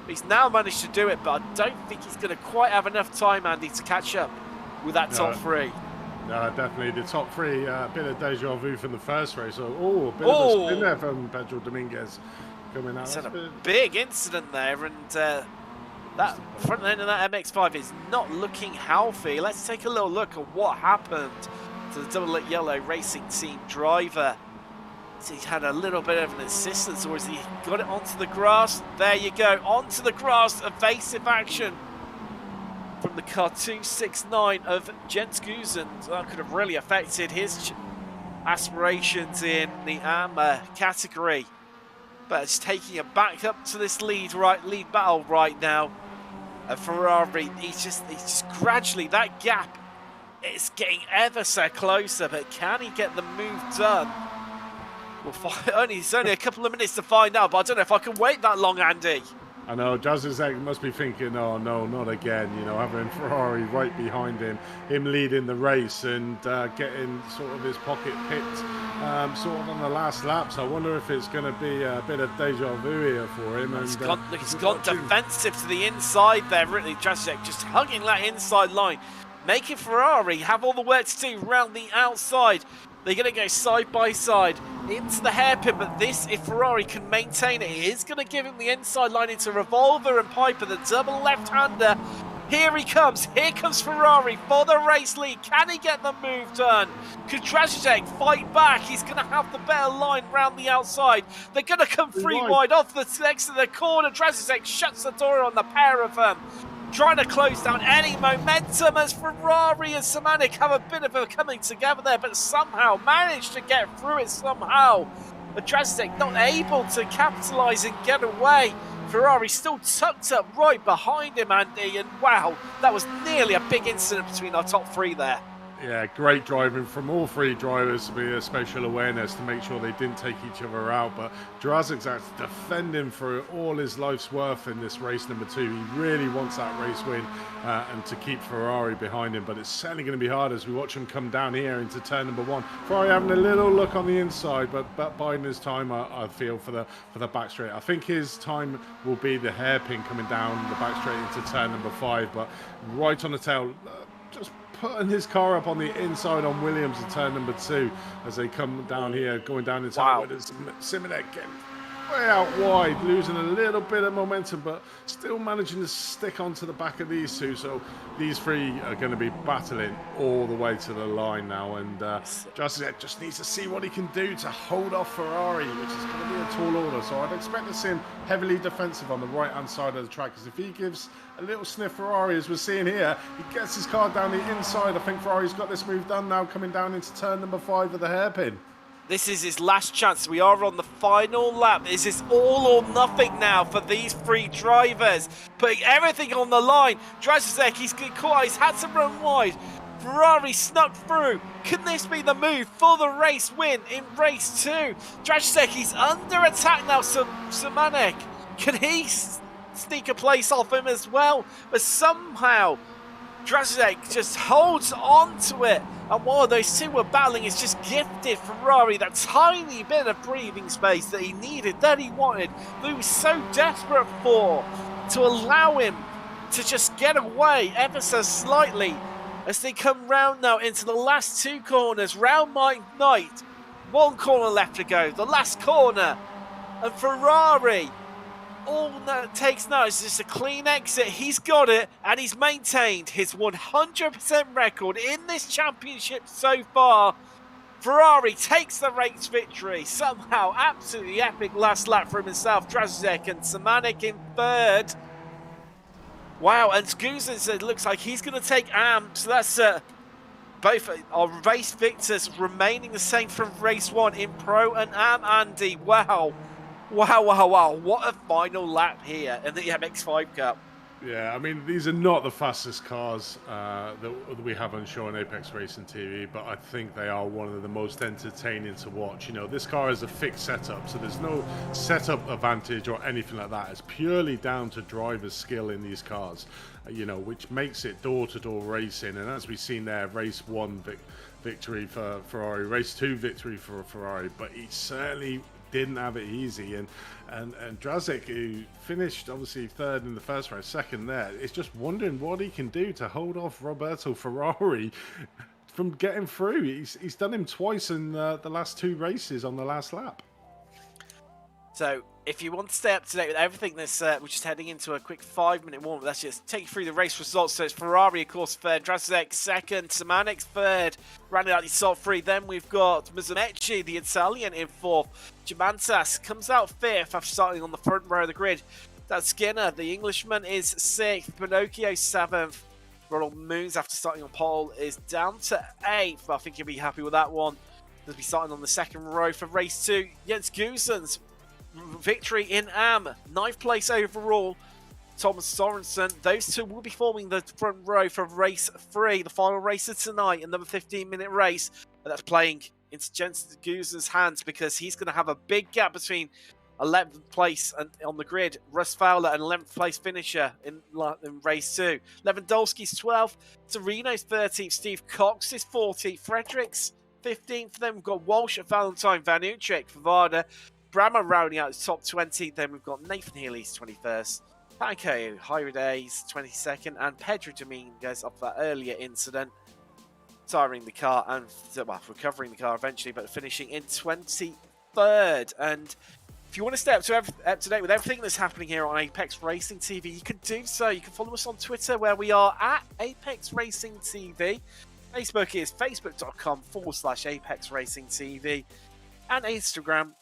He's now managed to do it, but I don't think he's going to quite have enough time, Andy, to catch up with that top 3. No, definitely the top 3. A bit of deja vu from the first race. So, a bit of a spin there from Pedro Dominguez. coming out. It's had a big incident there, and that front end of that MX-5 is not looking healthy. Let's take a little look at what happened to the double lit yellow racing team driver. Has he had a little bit of an assistance, or has he got it onto the grass? There you go, onto the grass, evasive action from the car 269 of Jens Guzen. That could have really affected his aspirations in the AMA category. But it's taking it back up to this lead battle right now. Ferrari, he's just gradually, that gap is getting ever so closer, but can he get the move done? It's only a couple of minutes to find out, but I don't know if I can wait that long, Andy. I know, Jazizek must be thinking, oh no, not again, you know, having Ferrari right behind him leading the race and getting sort of his pocket picked sort of on the last laps. I wonder if it's going to be a bit of deja vu here for him. He's gone defensive to the inside there, really. Jazizek just hugging that inside line, making Ferrari have all the work to do around the outside. They're going to go side by side into the hairpin, but this, if Ferrari can maintain it, is going to give him the inside line into Revolver and Piper, the double left-hander. Here he comes. Here comes Ferrari for the race lead. Can he get the move done? Could Dražicek fight back? He's going to have the better line round the outside. They're going to come free wide off the next to the corner. Dražicek shuts the door on the pair of them, trying to close down any momentum as Ferrari and Samanik have a bit of a coming together there, but somehow managed to get through it somehow. But Dražicek not able to capitalise and get away. Ferrari still tucked up right behind him, Andy, and wow, that was nearly a big incident between our top three there. Yeah, great driving from all three drivers to be a special awareness to make sure they didn't take each other out. But Dražicek defending for all his life's worth in this race number 2. He really wants that race win and to keep Ferrari behind him. But it's certainly going to be hard as we watch him come down here into turn number 1. Ferrari having a little look on the inside, but biding his time, I feel, for the back straight. I think his time will be the hairpin coming down the back straight into turn number 5. But right on the tail, just putting his car up on the inside on Williams in turn number 2 as they come down here, going down into Simonek getting way out wide, losing a little bit of momentum, but still managing to stick onto the back of these two. So these three are going to be battling all the way to the line now, and Dražicek just needs to see what he can do to hold off Ferrari, which is going to be a tall order. So I'd expect to see him heavily defensive on the right-hand side of the track, because if he gives a little sniff Ferrari, as we're seeing here, he gets his car down the inside. I think Ferrari's got this move done now, coming down into turn number 5 of the hairpin. This is his last chance. We are on the final lap. This is all or nothing now for these three drivers, putting everything on the line. Dražicek, he's caught, he's had to run wide. Ferrari snuck through. Can this be the move for the race win in race 2? Dražicek, he's under attack now. Samanek, can he sneak a place off him as well? But somehow Dražicek just holds on to it, and while those two were battling, it's just gifted Ferrari that tiny bit of breathing space that he needed, that he wanted, that he was so desperate for, to allow him to just get away ever so slightly as they come round now into the last 2 corners. Round my night, 1 corner left to go, the last corner, and Ferrari, all that takes now is just a clean exit. He's got it, and he's maintained his 100% record in this championship so far. Ferrari takes the race victory. Somehow, absolutely epic last lap from himself. Dražicek and Samanek in 3rd. Wow, and Guzen said looks like he's going to take AM. So that's both our race victors remaining the same from race 1 in Pro and AM, Andy. Wow. Wow. What a final lap here in the MX-5 Cup. Yeah, I mean, these are not the fastest cars that we have on show on Apex Racing TV, but I think they are one of the most entertaining to watch. You know, this car is a fixed setup, so there's no setup advantage or anything like that. It's purely down to driver's skill in these cars, you know, which makes it door-to-door racing. And as we've seen there, race 1 victory for Ferrari, race 2 victory for Ferrari, but he certainly didn't have it easy, and Dražicek, who finished obviously 3rd in the first race, 2nd there, is just wondering what he can do to hold off Roberto Ferrari from getting through. He's done him twice in the last 2 races on the last lap. So if you want to stay up to date with everything, we're just heading into a quick 5-minute warm. Let's just take you through the race results. So it's Ferrari, of course, third, Drasek second, Samanik third, rounding out the top three. Then we've got Mazda, the Italian, in fourth. Gimantas comes out fifth after starting on the front row of the grid. That's Skinner, the Englishman, is sixth. Pinocchio seventh. Ronald Moons, after starting on pole, is down to eighth. I think you'll be happy with that one. He'll be starting on the second row for race 2. Jens Guzens, victory in Am, 9th place overall. Thomas Sorensen, those two will be forming the front row for race 3, the final race of tonight, another 15-minute race. And that's playing into Jens Guzens' hands because he's going to have a big gap between 11th place and on the grid, Russ Fowler, an 11th place finisher in race 2. Lewandowski's 12th, Torino's 13th, Steve Cox is 14th, Fredericks 15th. Then we've got Walsh, Valentine, Van Utrecht for Varda, Brammer rounding out the top 20. Then we've got Nathan Healy's 21st, Panko Hyrides 22nd, and Pedro Dominguez off that earlier incident, tiring the car and recovering the car eventually, but finishing in 23rd. And if you want to stay up to date with everything that's happening here on Apex Racing TV, you can do so. You can follow us on Twitter, where we are at Apex Racing TV. Facebook is facebook.com/Apex Racing TV. And Instagram,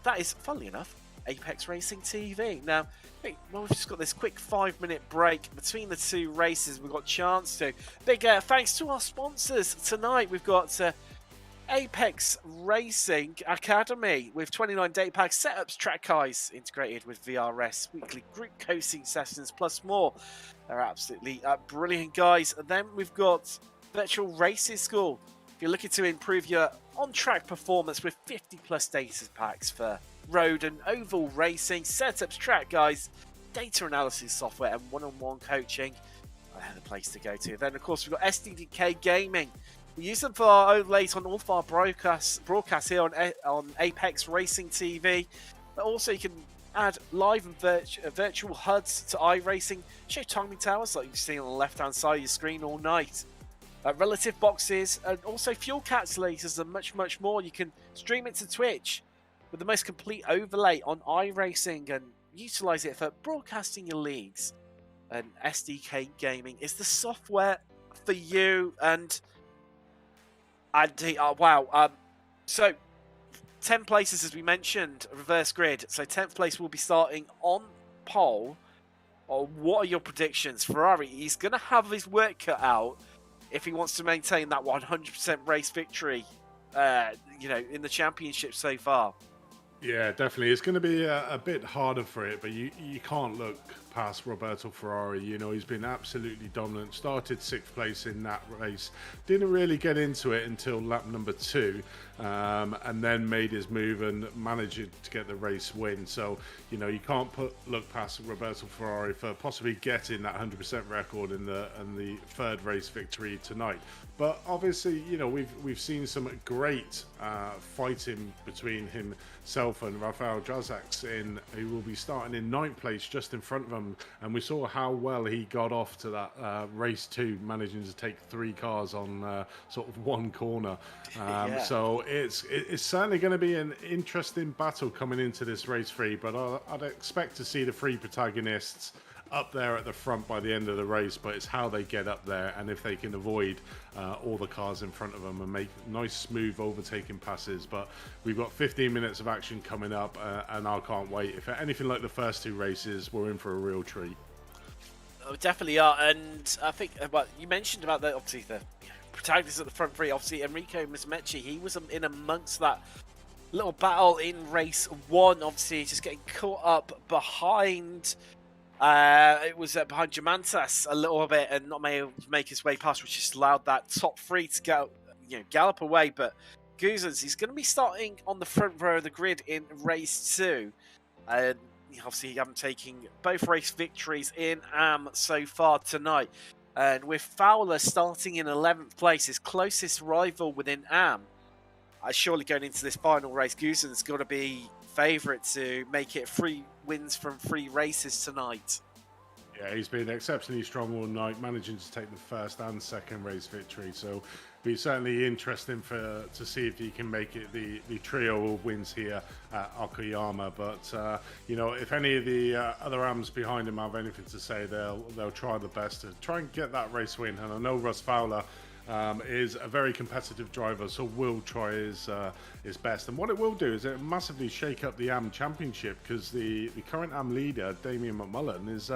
that is, funnily enough, Apex Racing TV. Now, we've just got this quick 5-minute break between the two races. We've got a chance to. Big thanks to our sponsors tonight. We've got Apex Racing Academy with 29 data packs, setups, track guides integrated with VRS, weekly group coaching sessions, plus more. They're absolutely brilliant, guys. And then we've got Virtual Races School. If you're looking to improve your on-track performance with 50+ data packs for road and oval racing, setups, track guides, data analysis software, and one-on-one coaching, they're the place to go to. Then, of course, we've got SDK Gaming. We use them for our overlays on all of our broadcasts here on Apex Racing TV. But also, you can add live and virtual HUDs to iRacing, show timing towers like you've seen on the left-hand side of your screen all night. Relative boxes, and also fuel calculators, and much, much more. You can stream it to Twitch with the most complete overlay on iRacing and utilize it for broadcasting your leagues. And SDK Gaming is the software for you. And wow. So 10 places, as we mentioned, reverse grid. So 10th place will be starting on pole. What are your predictions? Ferrari, he's going to have his work cut out if he wants to maintain that 100% race victory, in the championship so far. Yeah, definitely. It's going to be a bit harder for it, but you can't look past Roberto Ferrari. You know, he's been absolutely dominant. Started 6th place in that race. Didn't really get into it until lap number 2, and then made his move and managed to get the race win. So, you know, you can't look past Roberto Ferrari for possibly getting that 100% record in the 3rd race victory tonight. But obviously, you know, we've seen some great fighting between himself and Rafael Jazax, who will be starting in 9th place, just in front of him. And we saw how well he got off to that race 2, managing to take 3 cars on sort of one corner. So it's certainly going to be an interesting battle coming into this race 3. But I'd expect to see the 3 protagonists up there at the front by the end of the race, but it's how they get up there and if they can avoid all the cars in front of them and make nice smooth overtaking passes. But we've got 15 minutes of action coming up, and I can't wait. If anything like the first 2 races, we're in for a real treat. Oh, definitely are. And I think you mentioned about the protagonists at the front 3. Obviously, Enrico Mismechi, he was in amongst that little battle in race 1. Obviously, just getting caught up behind. It was behind Gimantas a little bit and not able to make his way past, which just allowed that top 3 to go, gallop away. But Guzens, he's going to be starting on the front row of the grid in race 2. And obviously, I'm taking both race victories in Am so far tonight. And with Fowler starting in 11th place, his closest rival within Am, surely going into this final race, Guzens got to be favourite to make it 3 wins from 3 races tonight. Yeah, he's been exceptionally strong all night, managing to take the first and second race victory. So be certainly interesting to see if he can make it the trio of wins here at Okayama. But you know, if any of the other AMs behind him have anything to say, they'll try the best to try and get that race win. And I know Russ Fowler is a very competitive driver, so will try his best. And what it will do is it massively shake up the AM Championship, because the current AM leader, Damien McMullen, is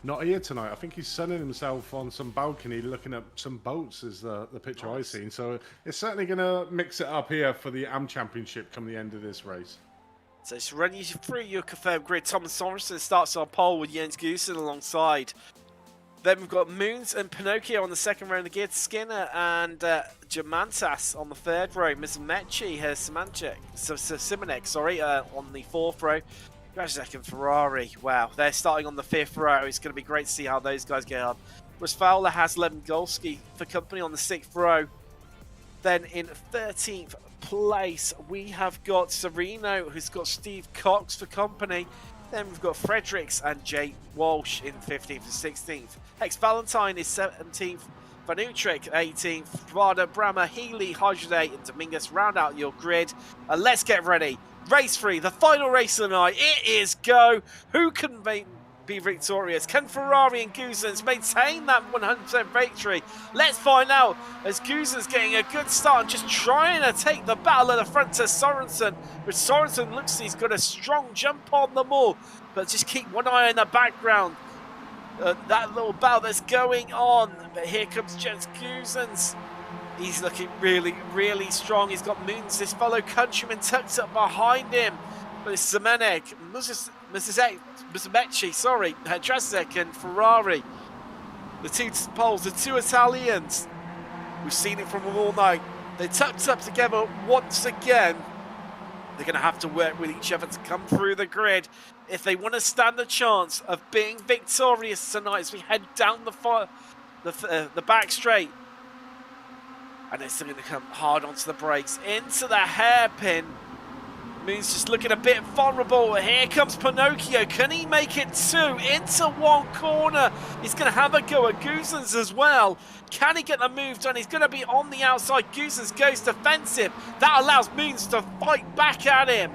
not here tonight. I think he's sunning himself on some balcony looking at some boats, is the picture I've seen. So it's certainly going to mix it up here for the AM Championship come the end of this race. So just run you through your confirmed grid. Thomas Sorensen starts on pole with Jens Goosen alongside. Then we've got Moons and Pinocchio on the second row of the grid. Skinner and Jamantas on the third row. Mizmechi has Simonek, on the fourth row. Grajek and Ferrari. Wow, they're starting on the fifth row. It's going to be great to see how those guys get on. Whereas Fowler has Lewandowski for company on the sixth row. Then in 13th place, we have got Sereno, who's got Steve Cox for company. Then we've got Fredericks and Jay Walsh in 15th and 16th. Hex Valentine is 17th. Van Utrecht 18th. Vada, Brammer, Healy, Hajde and Dominguez round out your grid. And let's get ready. Race 3, the final race of the night. It is go. Who can be victorious? Can Ferrari and Goosens maintain that 100% victory? Let's find out, as Goosens getting a good start and just trying to take the battle at the front to Sorensen. But Sorensen looks like he's got a strong jump on them all, but just keep one eye in the background. That little battle that's going on. But here comes Jens Goosens. He's looking really, really strong. He's got Moons, this fellow countryman, tucked up behind him. But it's Zamenek, Mizmechi, Drazek and Ferrari. The two poles, the two Italians. We've seen it from them all night. They tucked up together once again. They're going to have to work with each other to come through the grid if they want to stand a chance of being victorious tonight as we head down the back straight. And they're still going to come hard onto the brakes, into the hairpin. Moon's just looking a bit vulnerable. Here comes Pinocchio. Can he make it two into one corner? He's going to have a go at Goosens as well. Can he get the move done? He's going to be on the outside. Goosens goes defensive. That allows Moons to fight back at him.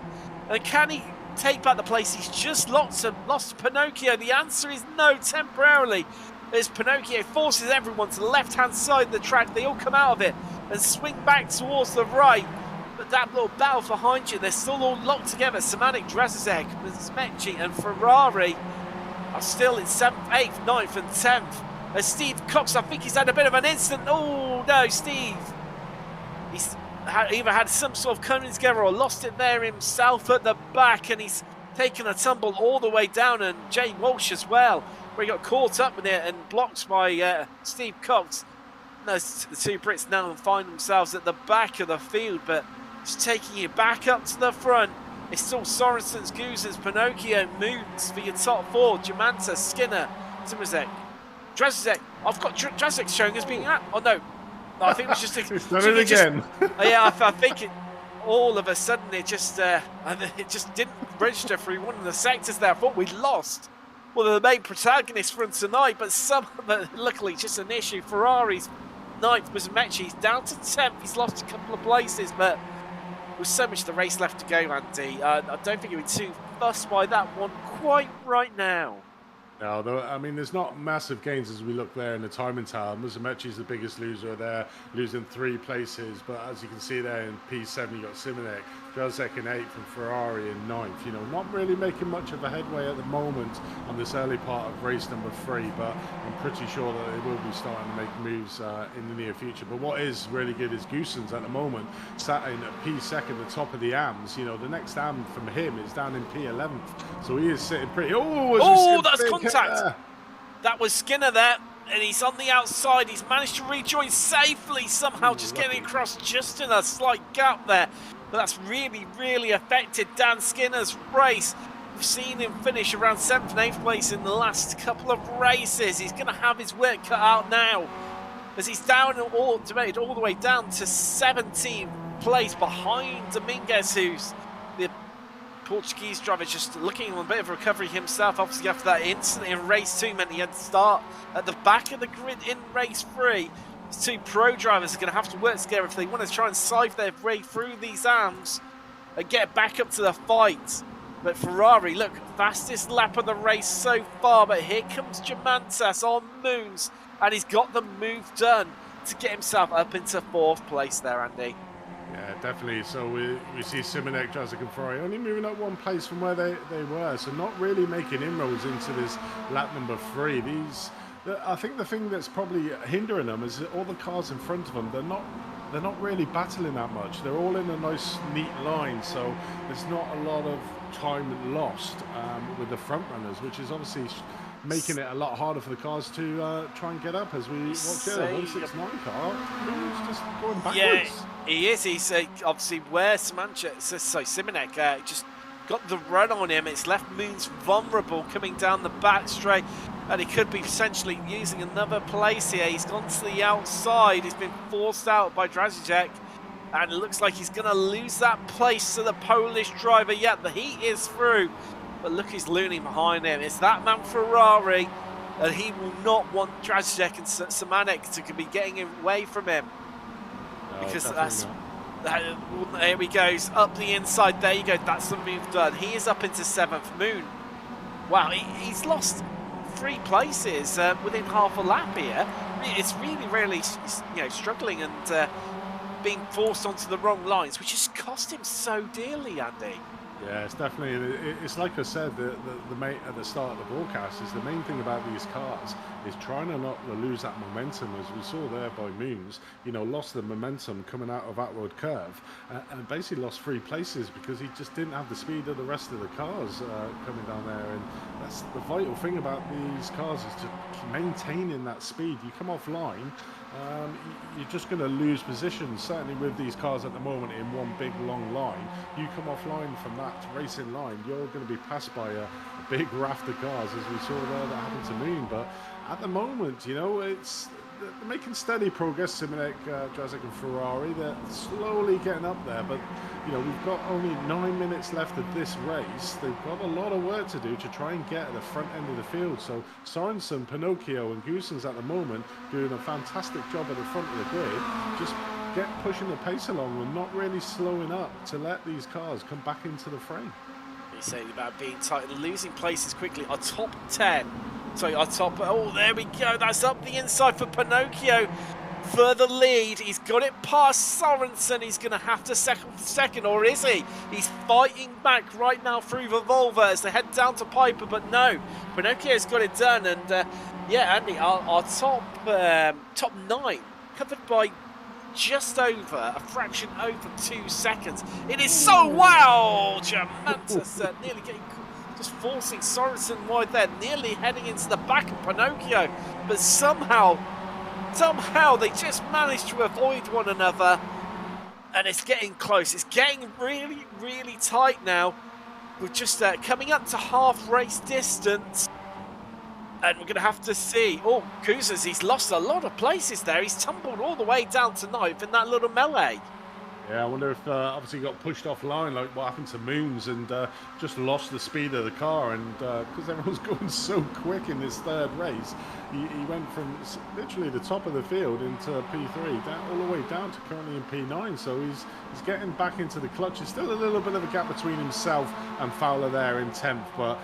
And can he take back the place he's just lost to Pinocchio? The answer is no, temporarily. As Pinocchio forces everyone to the left-hand side of the track. They all come out of it and swing back towards the right. But that little battle behind you, they're still all locked together. Samanik, Drazek, Mizmechi and Ferrari are still in 7th, 8th, 9th and 10th. As Steve Cox, I think he's had a bit of an instant. Oh no, Steve. He's either had some sort of coming together or lost it there himself at the back, and he's taken a tumble all the way down, and Jay Walsh as well, where he got caught up in it and blocked by Steve Cox. The two Brits now find themselves at the back of the field, but just taking you back up to the front. It's still Sorensen's, Goosens, Pinocchio, Moons for your top four. Jamanta, Skinner, Timozek, Drazek. I've got Drazek showing as being out. Oh no, I think it was just. It's done it again. Yeah, I think it. All of a sudden, it just didn't register for one of the sectors there. I thought we'd lost one of the main protagonists from tonight, but luckily just an issue. Ferrari's 9th, Mizmechi, he's down to 10th. He's lost a couple of places, but with so much of the race left to go, Andy, I don't think you'll be too fussed by that one quite right now. No, I mean, there's not massive gains as we look there in the timing tower. Mizmechi is the biggest loser there, losing 3 places. But as you can see there in P7, you got Simonek, Drazek in 8th and Ferrari in 9th. You know, not really making much of a headway at the moment on this early part of race number 3. But I'm pretty sure that they will be starting to make moves in the near future. But what is really good is Goosens at the moment, sat in P2, the top of the AMs. You know, the next AM from him is down in P11th. So he is sitting pretty... Oh, that's contact. That was Skinner there, and he's on the outside. He's managed to rejoin safely somehow, just getting across just in a slight gap there. But that's really, really affected Dan Skinner's race. We've seen him finish around 7th and 8th place in the last couple of races. He's going to have his work cut out now, as he's down all the way down to 17th place behind Dominguez, who's the Portuguese driver just looking on a bit of recovery himself, obviously after that incident in race 2 meant he had to start at the back of the grid in race 3. These 2 pro drivers are going to have to work together if they want to try and sieve their way through these ARMs and get back up to the fight. But Ferrari, look, fastest lap of the race so far, but here comes Germantas on Moons, and he's got the move done to get himself up into 4th place there, Andy. Yeah, definitely. So we see Simonek, Jazik and Ferrari only moving up 1 place from where they were, so not really making inroads into this lap number 3. I think the thing that's probably hindering them is that all the cars in front of them, they're not really battling that much. They're all in a nice, neat line, so there's not a lot of time lost with the front runners, which is obviously making it a lot harder for the cars to try and get up. As we watch the 169 car, who's just going backwards. Yeah, he is. He's obviously where Simonek just got the run on him. It's left Moons vulnerable coming down the back straight, and he could be potentially using another place here. He's gone to the outside. He's been forced out by Dražicek, and it looks like he's going to lose that place to the Polish driver. Yet the heat is through, but look who's looming behind him. It's that man Ferrari, and he will not want Dražicek and Simonek to be getting away from him. No, because that's... Here he goes, up the inside, there you go, that's the move done. He is up into 7th. Moon, wow, he's lost 3 places within half a lap here. It's really struggling and being forced onto the wrong lines, which has cost him so dearly, Andy. Yeah, it's definitely, it's like I said the mate at the start of the broadcast, is the main thing about these cars is trying to not lose that momentum, as we saw there by Moons. You know, lost the momentum coming out of Atwood Curve and basically lost 3 places because he just didn't have the speed of the rest of the cars coming down there. And that's the vital thing about these cars, is to maintaining that speed. You come offline, you're just going to lose position. Certainly with these cars at the moment in one big long line, you come offline from that racing line, you're going to be passed by a big raft of cars, as we saw there that happened to Moon. But at the moment, you know, they're making steady progress. Simonek, Jazik and Ferrari, they're slowly getting up there, but you know, we've got only 9 minutes left of this race. They've got a lot of work to do to try and get at the front end of the field. So Sorensen, Pinocchio and Goossens at the moment doing a fantastic job at the front of the grid, just pushing the pace along and not really slowing up to let these cars come back into the frame. You're saying about being tight and losing places quickly. Our top 10. Sorry, our top... Oh, there we go. That's up the inside for Pinocchio for the lead. He's got it past Sorensen. He's going to have to second, or is he? He's fighting back right now through the Volvo as they head down to Piper, but no. Pinocchio's got it done. And, yeah, Andy, our top 9 covered by just over, a fraction over 2 seconds. It is so wow! Germantas nearly getting... just forcing Sorensen wide there, nearly heading into the back of Pinocchio, but somehow they just managed to avoid one another, and it's getting close. It's getting really, really tight now. We're just coming up to half race distance, and we're going to have to see. Oh, Kuzas, he's lost a lot of places there. He's tumbled all the way down to 9th in that little melee. Yeah, I wonder if obviously got pushed offline like what happened to Moons and just lost the speed of the car, and because everyone's going so quick in this 3rd race, he went from literally the top of the field into P3 down, all the way down to currently in P9, so he's getting back into the clutch. There's still a little bit of a gap between himself and Fowler there in 10th, but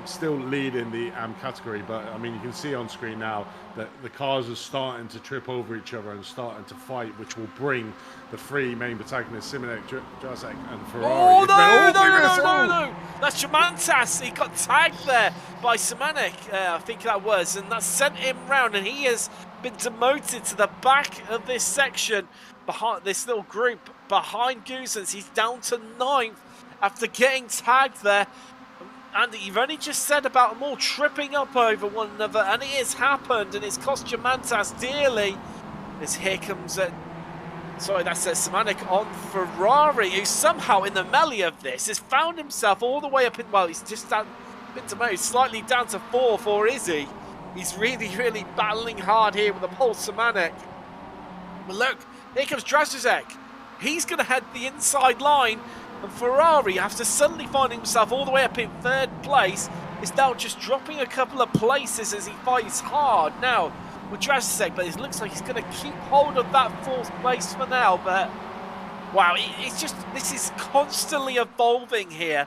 still leading the AM category. But I mean, you can see on screen now that the cars are starting to trip over each other and starting to fight, which will bring the 3 main protagonists, Simonek, Jazik and Ferrari. Oh, no! That's Germantas. He got tagged there by Simonek, I think that was, and that sent him round, and he has been demoted to the back of this section, behind this little group, behind Goossens. He's down to 9th after getting tagged there. And you've only just said about them all tripping up over one another, and it has happened, and it's cost Germantas dearly. As here comes that's Simonek on Ferrari, who somehow in the melee of this has found himself all the way up in, well, he's just down, slightly down to 4th, or is he? He's really, really battling hard here with the pole Simonek. But look, here comes Dražicek. He's going to head the inside line. And Ferrari, after suddenly finding himself all the way up in 3rd place, is now just dropping a couple of places as he fights hard now with Drasek, but it looks like he's going to keep hold of that 4th place for now. But wow, it's just, this is constantly evolving here.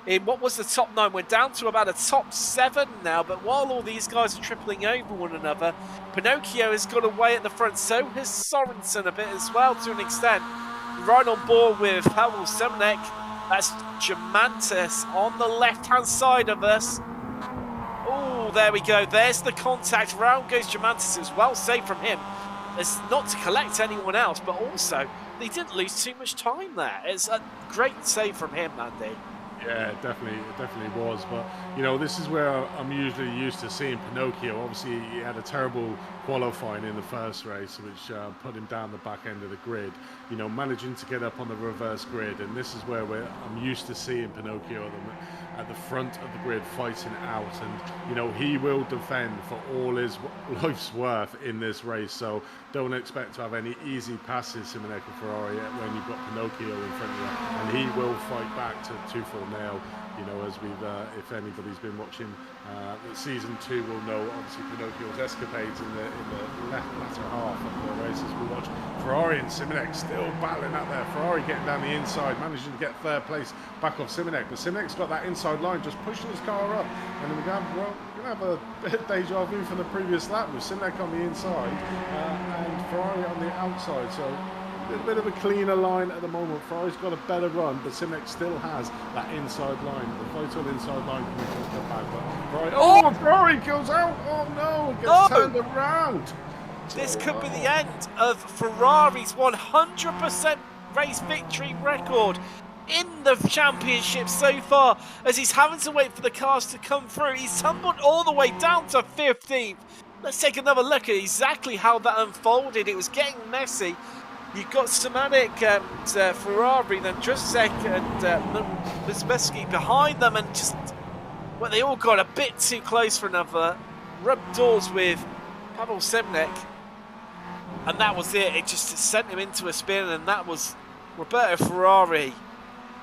In what was the top 9, we're down to about a top 7 now, but while all these guys are tripling over one another, Pinocchio has got away at the front, so has Sorensen a bit as well to an extent. Right on board with Pavel Semnek. That's Jamantis on the left-hand side of us. Oh, there we go. There's the contact. Round goes Jamantis. It was well saved from him. It's not to collect anyone else, but also they didn't lose too much time there. It's a great save from him, Andy. Yeah, it definitely was. But, you know, this is where I'm usually used to seeing Pinocchio. Obviously, he had a terrible qualifying in the first race, which put him down the back end of the grid. You know, managing to get up on the reverse grid. And this is where I'm used to seeing Pinocchio at the front of the grid fighting out. And, you know, he will defend for all his life's worth in this race. So don't expect to have any easy passes, Simonek and Ferrari, when you've got Pinocchio in front of you. And he will fight back to 2-4 now. You know, as we've, if anybody's been watching season 2, will know obviously Pinocchio's escapades in the latter half of the races. We watch Ferrari and Simonek still battling out there. Ferrari getting down the inside, managing to get 3rd place back off Simonek, but Simonek's got that inside line, just pushing his car up, and then we're going to have a bit of deja vu from the previous lap with Simonek on the inside and Ferrari on the outside. So a bit of a cleaner line at the moment. Ferrari's got a better run, but Simonek still has that inside line, the vital inside line coming to the back. But Ferrari goes out. Oh no, it gets turned around. This could be the end of Ferrari's 100% race victory record in the championship so far, as he's having to wait for the cars to come through. He's tumbled all the way down to 15th. Let's take another look at exactly how that unfolded. It was getting messy. You've got Simonek and Ferrari, then Drasek and Mizmeski behind them, and just, well, they all got a bit too close for another. Rubbed doors with Pavel Semnek, and that was it. It just sent him into a spin, and that was Roberto Ferrari.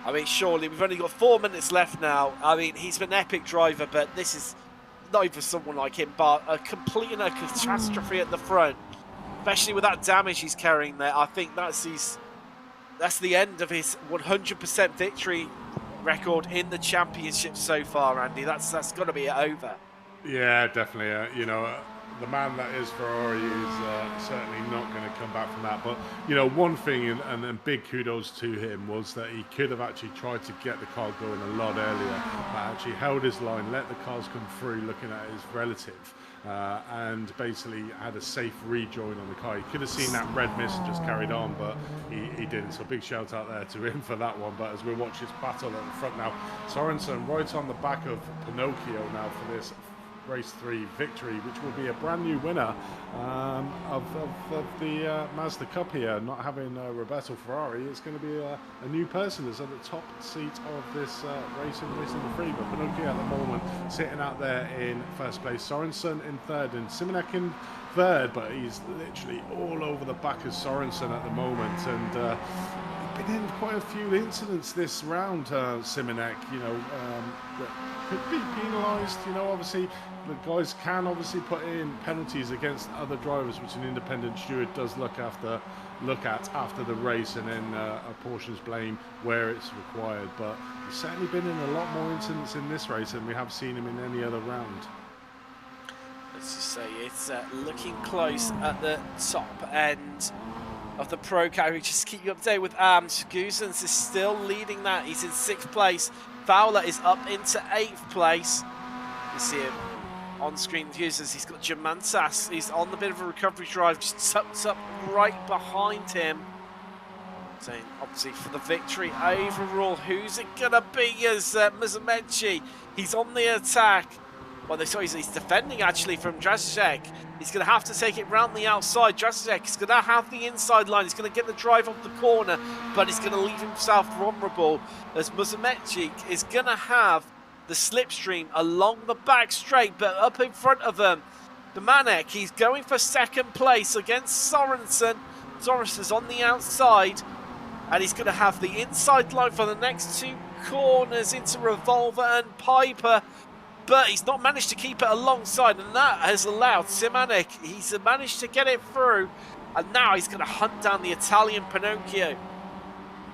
I mean, surely, we've only got 4 minutes left now. I mean, he's an epic driver, but this is not even someone like him, but a complete and a catastrophe at the front. Especially with that damage he's carrying there. I think that's the end of his 100% victory record in the championship so far, Andy. That's got to be over. Yeah, definitely. You know, the man that is Ferrari is certainly not going to come back from that. But, you know, one thing, and big kudos to him, was that he could have actually tried to get the car going a lot earlier, but actually held his line, let the cars come through, looking at his relative. And basically had a safe rejoin on the car. He could have seen that red mist and just carried on, but he didn't. So big shout out there to him for that one. But as we watch this battle at the front now, Sorensen right on the back of Pinocchio now for this race 3 victory, which will be a brand new winner of the Mazda Cup here. Not having Roberto Ferrari, it's going to be a new person that's at the top seat of this race number 3. But Pinocchio at the moment sitting out there in 1st place, Sorensen in 3rd, and Simonek in 3rd, but he's literally all over the back of Sorensen at the moment. And been in quite a few incidents this round, Simonek, you know, that could be penalised. You know, obviously the guys can obviously put in penalties against other drivers, which an independent steward does look at after the race, and then apportions blame where it's required. But he's certainly been in a lot more incidents in this race than we have seen him in any other round. Let's just say it's looking close at the top end of the pro category. Just keep you up to date with Guzens is still leading that. He's in 6th place. Fowler is up into 8th place. You see him on screen. Guzens, he's got Jamantas. He's on the bit of a recovery drive, just tucked up right behind him. So obviously for the victory overall. Who's it gonna be? As Mizmechi, he's on the attack. Well, he's defending actually from Drasek. He's going to have to take it round the outside. Drasek is going to have the inside line. He's going to get the drive off the corner, but he's going to leave himself vulnerable, as Muzamechik is going to have the slipstream along the back straight, but up in front of him, the Manek, he's going for 2nd place against Sorensen. Sorensen's on the outside. And he's going to have the inside line for the next 2 corners into Revolver and Piper. But he's not managed to keep it alongside, and that has allowed Simonek. He's managed to get it through, and now he's going to hunt down the Italian Pinocchio.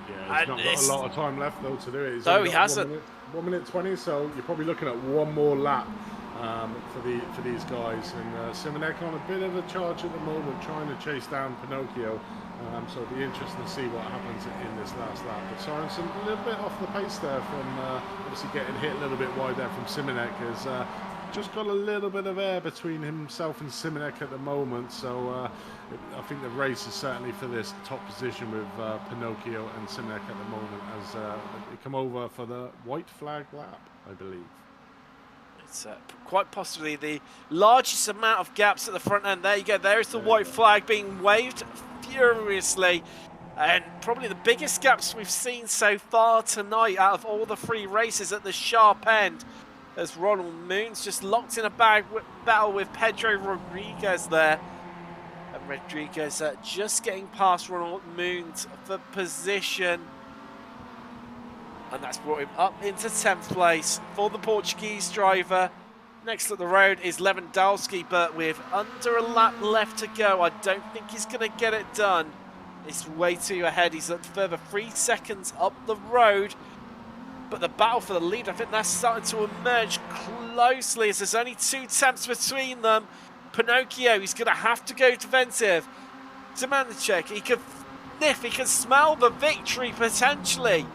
Yeah, he's not got a lot of time left, though, to do it. He's no, he hasn't. 1 minute 20, so you're probably looking at one more lap for these guys. And Simonek on a bit of a charge at the moment, trying to chase down Pinocchio. So it'll be interesting to see what happens in this last lap. But Sorensen a little bit off the pace there from obviously getting hit a little bit wide there from Simonek. Has just got a little bit of air between himself and Simonek at the moment. So I think the race is certainly for this top position with Pinocchio and Simonek at the moment as they come over for the white flag lap, I believe. It's quite possibly the largest amount of gaps at the front end. There you go. There is the white flag being waved furiously. And probably the biggest gaps we've seen so far tonight out of all the 3 races at the sharp end. As Ronald Moons just locked in a battle with Pedro Rodriguez there. And Rodriguez just getting past Ronald Moons for position. And that's brought him up into 10th place for the Portuguese driver. Next up the road is Lewandowski, but with under a lap left to go, I don't think he's going to get it done. It's way too ahead. He's a further 3 seconds up the road. But the battle for the lead, I think that's starting to emerge closely as there's only 2 tenths between them. Pinocchio, he's going to have to go defensive. Zmanacek, he can sniff, he can smell the victory potentially.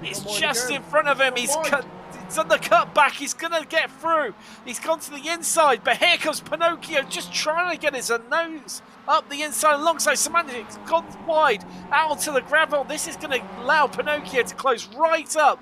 He's just in front of him. He's on the cutback. He's going to get through. He's gone to the inside, but here comes Pinocchio just trying to get his nose up the inside alongside Semantic's gone wide out onto the gravel. This is going to allow Pinocchio to close right up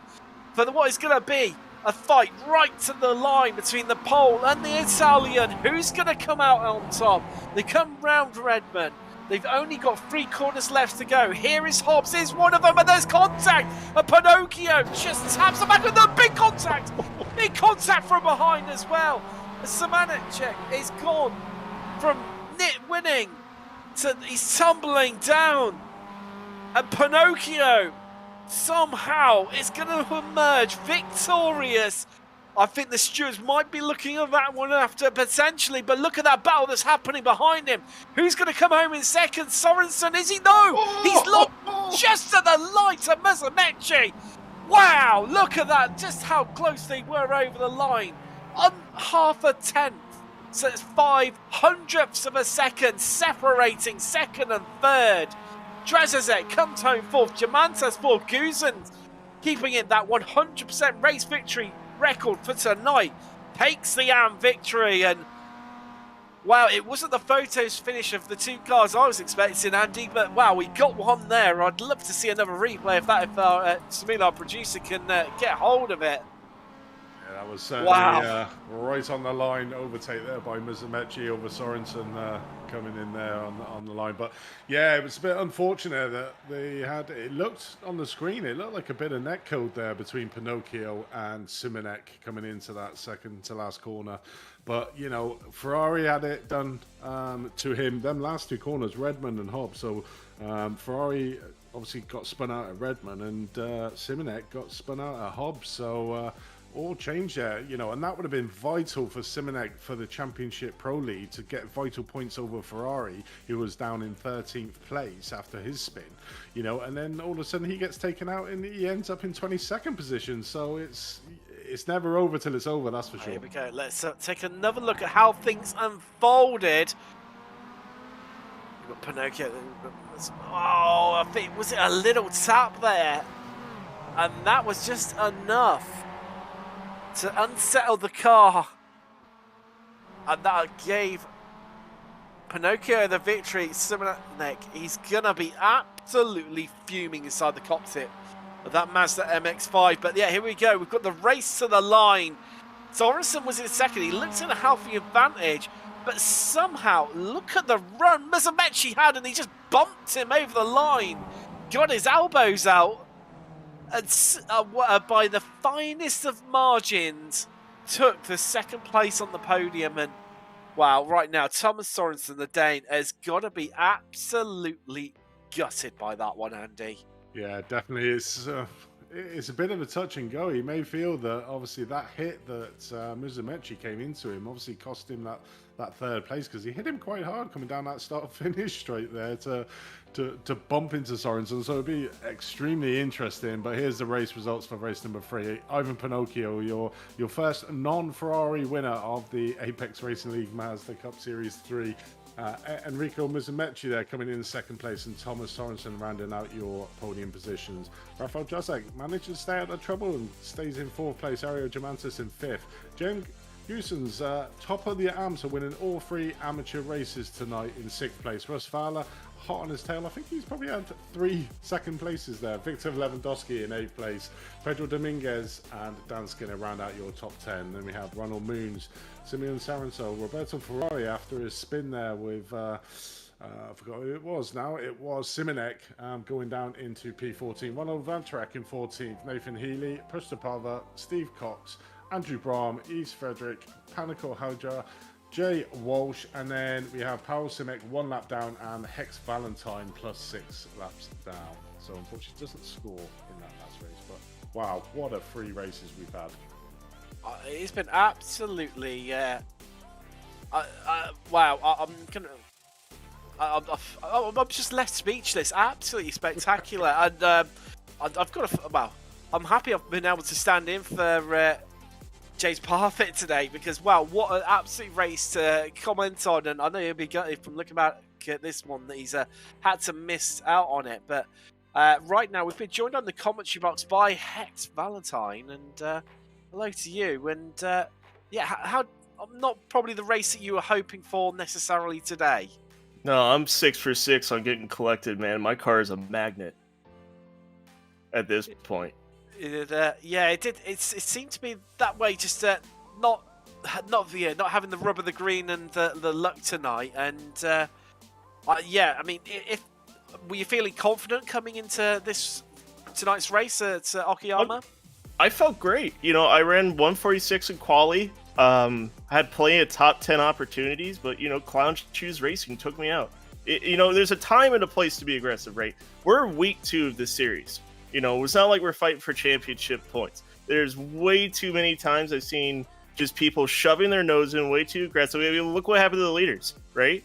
for what is going to be a fight right to the line between the Pole and the Italian. Who's going to come out on top? They come round Redmond. They've only got 3 corners left to go. Here is Hobbs, is one of them, and there's contact. And Pinocchio just taps the back with the big contact. Big contact from behind as well. Semantic is gone from winning to he's tumbling down. And Pinocchio somehow is going to emerge victorious. I think the stewards might be looking at that one after potentially, but look at that battle that's happening behind him. Who's going to come home in second? Sorensen, is he? No! He's locked just to the line to Mazda. Wow, look at that, just how close they were over the line. On half a tenth, so it's 0.05 of a second separating second and third. Drazazek comes home fourth, Jamantas fourth, Guzan keeping it that 100% race victory record for tonight, takes the AM victory. And wow, it wasn't the photos finish of the 2 cars I was expecting, Andy, but wow, we got one there. I'd love to see another replay if our Samil, our producer, can get hold of it. Yeah, that was certainly right on the line overtake there by Mizumechi over Sorensen coming in there on the line. But yeah, it was a bit unfortunate that they had, it looked on the screen, it looked like a bit of net code there between Pinocchio and Simonek coming into that second to last corner. But, you know, Ferrari had it done to him, them last 2 corners, Redmond and Hobbs. So Ferrari obviously got spun out at Redmond, and Simonek got spun out at Hobbs. So all changed there, you know, and that would have been vital for Simonek for the Championship Pro League to get vital points over Ferrari, who was down in 13th place after his spin, you know, and then all of a sudden he gets taken out and he ends up in 22nd position. So it's never over till it's over, that's for sure. Here we go. Let's take another look at how things unfolded. We've got Pinocchio. Oh, I think, was it a little tap there? And that was just enough to unsettle the car. And that gave Pinocchio the victory. Simonek, he's going to be absolutely fuming inside the cockpit of that Mazda MX-5. But yeah, here we go. We've got the race to the line. Sorensen was in second. He looked in a healthy advantage. But somehow, look at the run Mizumechi had, and he just bumped him over the line. Got his elbows out. And by the finest of margins, took the second place on the podium. And wow, right now, Thomas Sorensen, the Dane, has got to be absolutely gutted by that one, Andy. Yeah, definitely. It's a bit of a touch and go. He may feel that obviously that hit that Musumeci came into him obviously cost him that third place, because he hit him quite hard coming down that start finish straight there to bump into Sorensen. So it'd be extremely interesting. But here's the race results for race number 3. Ivan Pinocchio, your first non-Ferrari winner of the Apex Racing League Mazda Cup Series 3. Enrico Musumeci there coming in second place, and Thomas Sorensen rounding out your podium positions. Rafael Jacek manages to stay out of trouble and stays in 4th place. Ario Germantis in 5th. James Goossens, top of the AMS, are winning all 3 amateur races tonight in 6th place. Russ Fowler, hot on his tail. I think he's probably had 3 second places there. Victor Lewandowski in 8th place. Pedro Dominguez and Dan Skinner round out your top 10. Then we have Ronald Moons, Simeon Saranso, Roberto Ferrari after his spin there with, I forgot who it was now. It was Simonek going down into P14. Ronald Vantrack in 14th. Nathan Healy, Prustapava, Steve Cox, Andrew Brahm, East Frederick, Panico Hauja, Jay Walsh, and then we have Paul Simic 1 lap down, and Hex Valentine plus 6 laps down. So unfortunately doesn't score in that last race, but wow, what a 3 races we've had. It's been absolutely wow. I'm just left speechless. Absolutely spectacular. And I've got to, well, I'm happy I've been able to stand in for James Parfit today, because wow, what an absolute race to comment on. And I know he'll be gutted from looking back at this one that he's had to miss out on it. But right now we've been joined on the commentary box by Hex Valentine, and hello to you. And yeah, how not probably the race that you were hoping for necessarily today. No, I'm 6 for 6 on getting collected, man. My car is a magnet at this point. Yeah, it did. It seemed to be that way. Just not having the rub of the green and the luck tonight. And yeah, I mean, if were you feeling confident coming into tonight's race at Okayama? I felt great. You know, I ran 146 in quali. Had plenty of top 10 opportunities, but you know, Clown Shoes Racing took me out. You know, there's a time and a place to be aggressive, right? We're week 2 of this series. You know, it's not like we're fighting for championship points. There's way too many times I've seen just people shoving their nose in way too aggressively. I mean, look what happened to the leaders, right?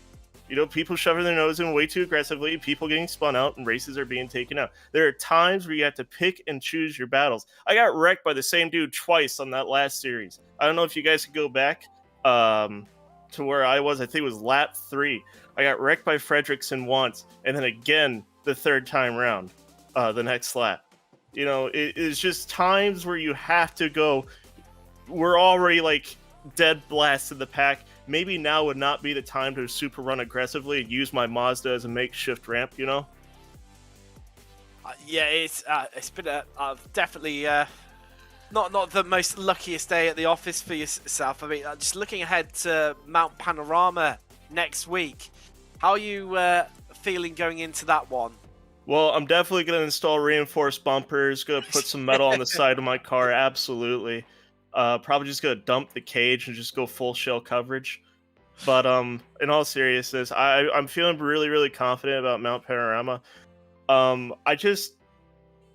You know, people shoving their nose in way too aggressively, people getting spun out, and races are being taken out. There are times where you have to pick and choose your battles. I got wrecked by the same dude twice on that last series. I don't know if you guys could go back to where I was. I think it was lap 3. I got wrecked by Fredrickson once, and then again the 3rd time round, the next lap. You know, it's just times where you have to go. We're already like dead blast in the pack. Maybe now would not be the time to super run aggressively and use my Mazda as a makeshift ramp, you know? Yeah, it's been definitely not the most luckiest day at the office for yourself. I mean, just looking ahead to Mount Panorama next week, how are you feeling going into that one? Well, I'm definitely going to install reinforced bumpers, going to put some metal on the side of my car, absolutely. Probably just going to dump the cage and just go full shell coverage. But in all seriousness, I'm feeling really, really confident about Mount Panorama. I just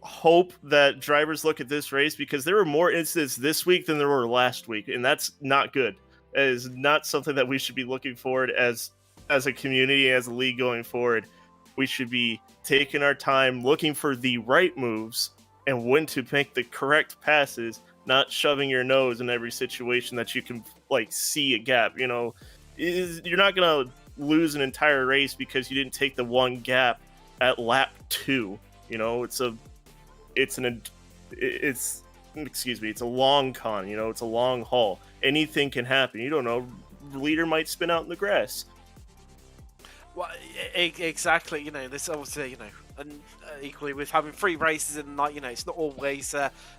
hope that drivers look at this race, because there were more incidents this week than there were last week, and that's not good. It is not something that we should be looking forward as a community, as a league going forward. We should be taking our time looking for the right moves and when to make the correct passes, not shoving your nose in every situation that you can like see a gap. You know, you're not going to lose an entire race because you didn't take the one gap at lap 2. You know, it's a long con, you know, it's a long haul. Anything can happen. You don't know, leader might spin out in the grass. Well, exactly. You know, this obviously, you know, and equally with having 3 races in the night, you know, it's not always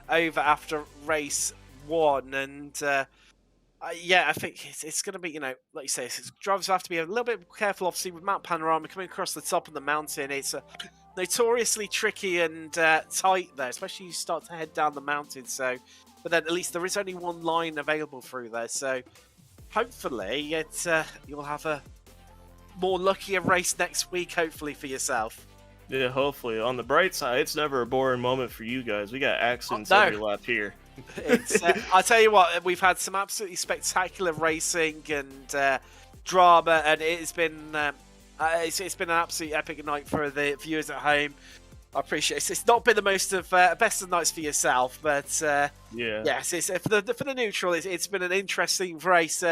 over after race 1. And yeah, I think it's going to be, you know, like you say, drivers have to be a little bit careful. Obviously, with Mount Panorama coming across the top of the mountain, it's notoriously tricky and tight there, especially you start to head down the mountain. So, but then at least there is only one line available through there. So, hopefully, you'll have a more luckier race next week, hopefully, for yourself. Yeah, hopefully. On the bright side, it's never a boring moment for you guys. We got accidents no. every lap here. It's, I tell you what, we've had some absolutely spectacular racing and drama, and it's been an absolutely epic night for the viewers at home. I appreciate it. It's not been the most of best of nights for yourself, but yes, it's, for the neutral, it's been an interesting race.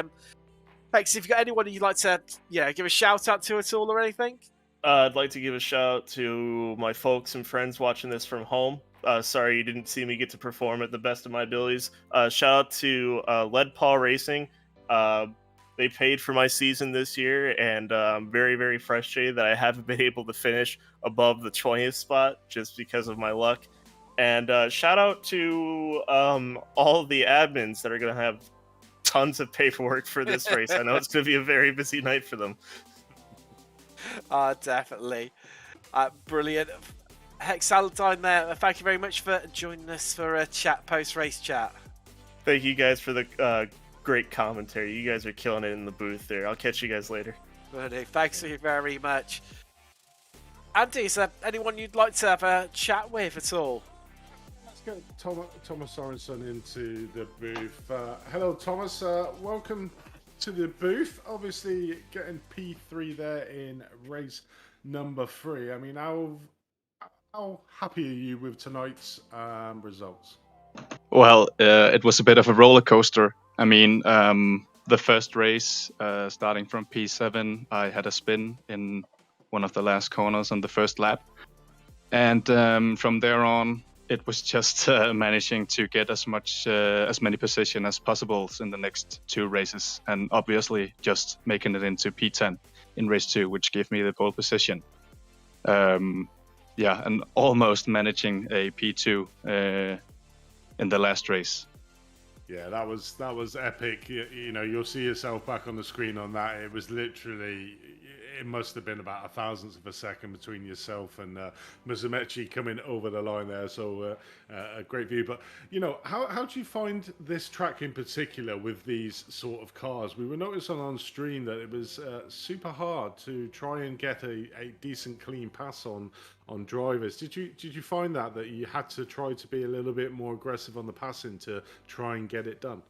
Thanks. If you've got anyone you'd like to give a shout out to at all or anything. I'd like to give a shout out to my folks and friends watching this from home. Sorry you didn't see me get to perform at the best of my abilities. Shout out to Lead Paw Racing. They paid for my season this year, and I'm very, very frustrated that I haven't been able to finish above the 20th spot just because of my luck. And shout out to all of the admins that are going to have tons of paperwork for this race. I know it's going to be a very busy night for them. Definitely. Brilliant. Hex Saladine there, thank you very much for joining us for a chat, post-race chat. Thank you guys for the great commentary. You guys are killing it in the booth there. I'll catch you guys later. Thanks very much. Andy, is there anyone you'd like to have a chat with at all? Let's get Thomas Sorensen into the booth. Hello, Thomas. Welcome to the booth. Obviously, getting P3 there in race number 3. I mean, how happy are you with tonight's results? Well, it was a bit of a roller coaster. I mean, the first race, starting from P7, I had a spin in one of the last corners on the first lap. And from there on, it was just managing to get as many positions as possible in the next 2 races. And obviously just making it into P10 in race 2, which gave me the pole position. And almost managing a P2 in the last race. Yeah, that was epic. You know, you'll see yourself back on the screen on that. It was literally, it must have been about a thousandth of a second between yourself and Musamechi coming over the line there. So a great view. But, you know, how do you find this track in particular with these sort of cars? We were noticing on stream that it was super hard to try and get a decent clean pass on drivers. Did you find that you had to try to be a little bit more aggressive on the passing to try and get it done?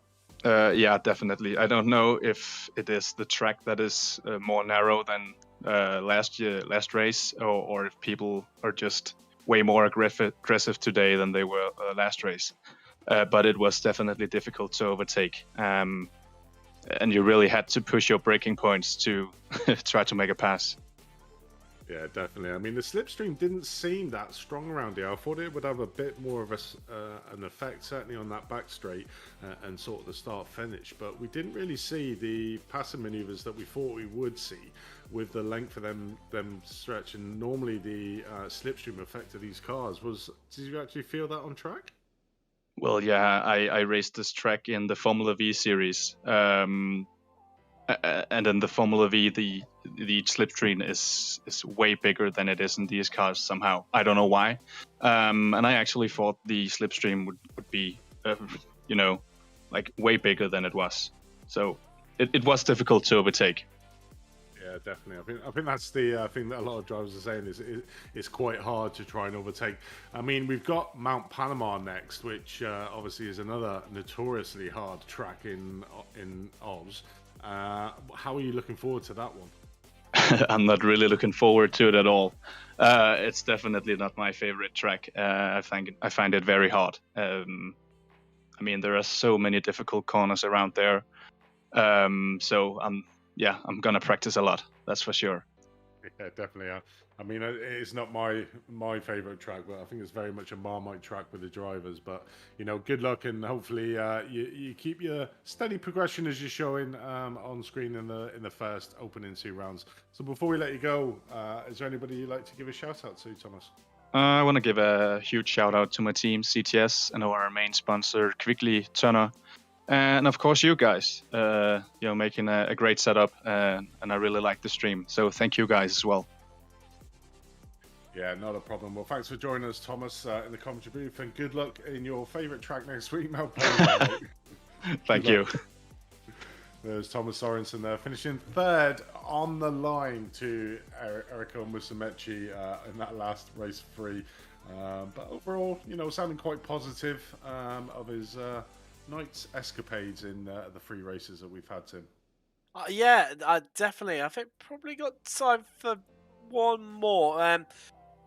Yeah, definitely. I don't know if it is the track that is more narrow than last race, or if people are just way more aggressive today than they were last race. But it was definitely difficult to overtake. And you really had to push your braking points to try to make a pass. Yeah, definitely. I mean, the slipstream didn't seem that strong around here. I thought it would have a bit more of an effect, certainly on that back straight and sort of the start-finish. But we didn't really see the passing manoeuvres that we thought we would see with the length of them stretch. And normally the slipstream effect of these cars did you actually feel that on track? Well, yeah, I raced this track in the Formula V series. And in the Formula V, the slipstream is way bigger than it is in these cars somehow. I don't know why. And I actually thought the slipstream would be, like way bigger than it was. So it was difficult to overtake. Yeah, definitely. I think that's the thing that a lot of drivers are saying is it's quite hard to try and overtake. I mean, we've got Mount Panama next, which obviously is another notoriously hard track in Oz. How are you looking forward to that one? I'm not really looking forward to it at all. It's definitely not my favorite track. I find it very hard. I mean, there are so many difficult corners around there. So I'm gonna practice a lot. That's for sure. Yeah, definitely. I mean, it's not my favorite track, but I think it's very much a Marmite track with the drivers. But, you know, good luck, and hopefully you keep your steady progression as you're showing on screen in the first opening 2 rounds. So before we let you go, is there anybody you'd like to give a shout out to, Thomas? I want to give a huge shout out to my team, CTS, and our main sponsor, Quickly Turner. And of course, you guys, making a great setup, and I really like the stream. So thank you guys as well. Yeah, not a problem. Well, thanks for joining us, Thomas, in the commentary booth, and good luck in your favourite track next week, Mount Panama. Thank you. There's Thomas Sorensen there, finishing third on the line to Eriko Musumeci in that last race 3. But overall, sounding quite positive of his night's escapades in the 3 races that we've had, Tim. Yeah, definitely. I think probably got time for one more.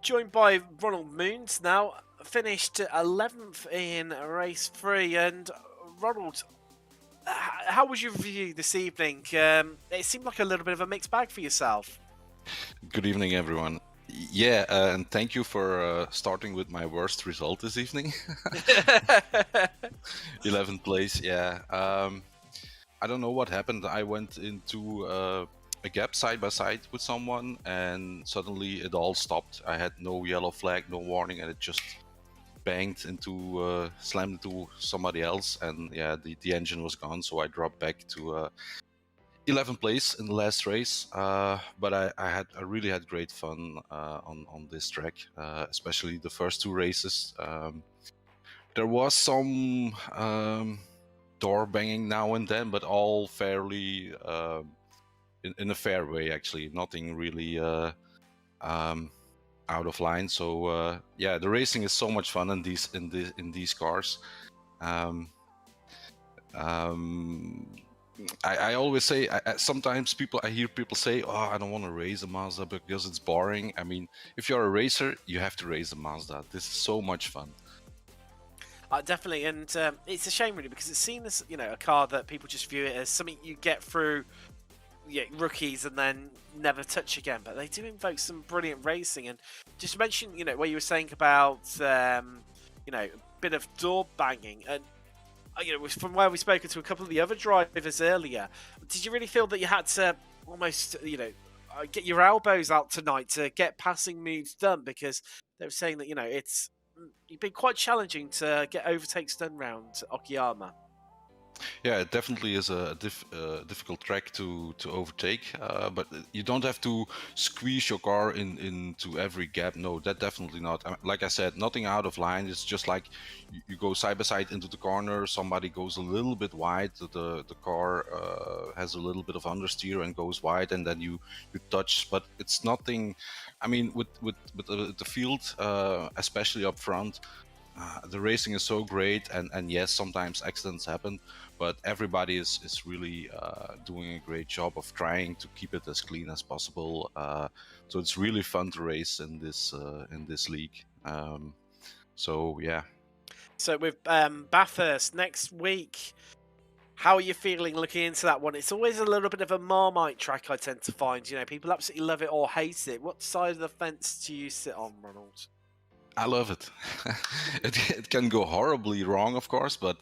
Joined by Ronald Moons now, finished 11th in race 3. And Ronald, how was your review this evening? It seemed like a little bit of a mixed bag for yourself. Good evening, everyone. Yeah, and thank you for starting with my worst result this evening. 11th place, yeah. I don't know what happened. I went into a gap side by side with someone, and suddenly it all stopped. I had no yellow flag, no warning, and it just banged into, slammed into somebody else, and yeah, the engine was gone. So I dropped back to 11th place in the last race. But I really had great fun on this track, especially the first 2 races. There was some door banging now and then, but all fairly in a fair way, actually. Nothing really out of line. So yeah, the racing is so much fun in these cars. I always say, sometimes I hear people say, oh, I don't want to race a Mazda because it's boring. I mean, if you're a racer, you have to race a Mazda. This is so much fun. Definitely, and it's a shame really because it's seen as a car that people just view it as something you get through rookies and then never touch again. But they do invoke some brilliant racing, and just to mention what you were saying about a bit of door banging, and from where we've spoken to a couple of the other drivers earlier, did you really feel that you had to almost get your elbows out tonight to get passing moves done, because they were saying that it's been quite challenging to get overtakes done round Okayama? Yeah, it definitely is a difficult track to overtake, but you don't have to squeeze your car into every gap. No, that definitely not. Like I said, nothing out of line. It's just like you go side by side into the corner, somebody goes a little bit wide, the car has a little bit of understeer and goes wide, and then you touch, but it's nothing. I mean, with the field, especially up front, the racing is so great, and yes, sometimes accidents happen, but everybody is really doing a great job of trying to keep it as clean as possible. So it's really fun to race in this league. So yeah. So with Bathurst next week, how are you feeling looking into that one? It's always a little bit of a Marmite track, I tend to find. People absolutely love it or hate it. What side of the fence do you sit on, Ronald? I love it. It can go horribly wrong, of course, but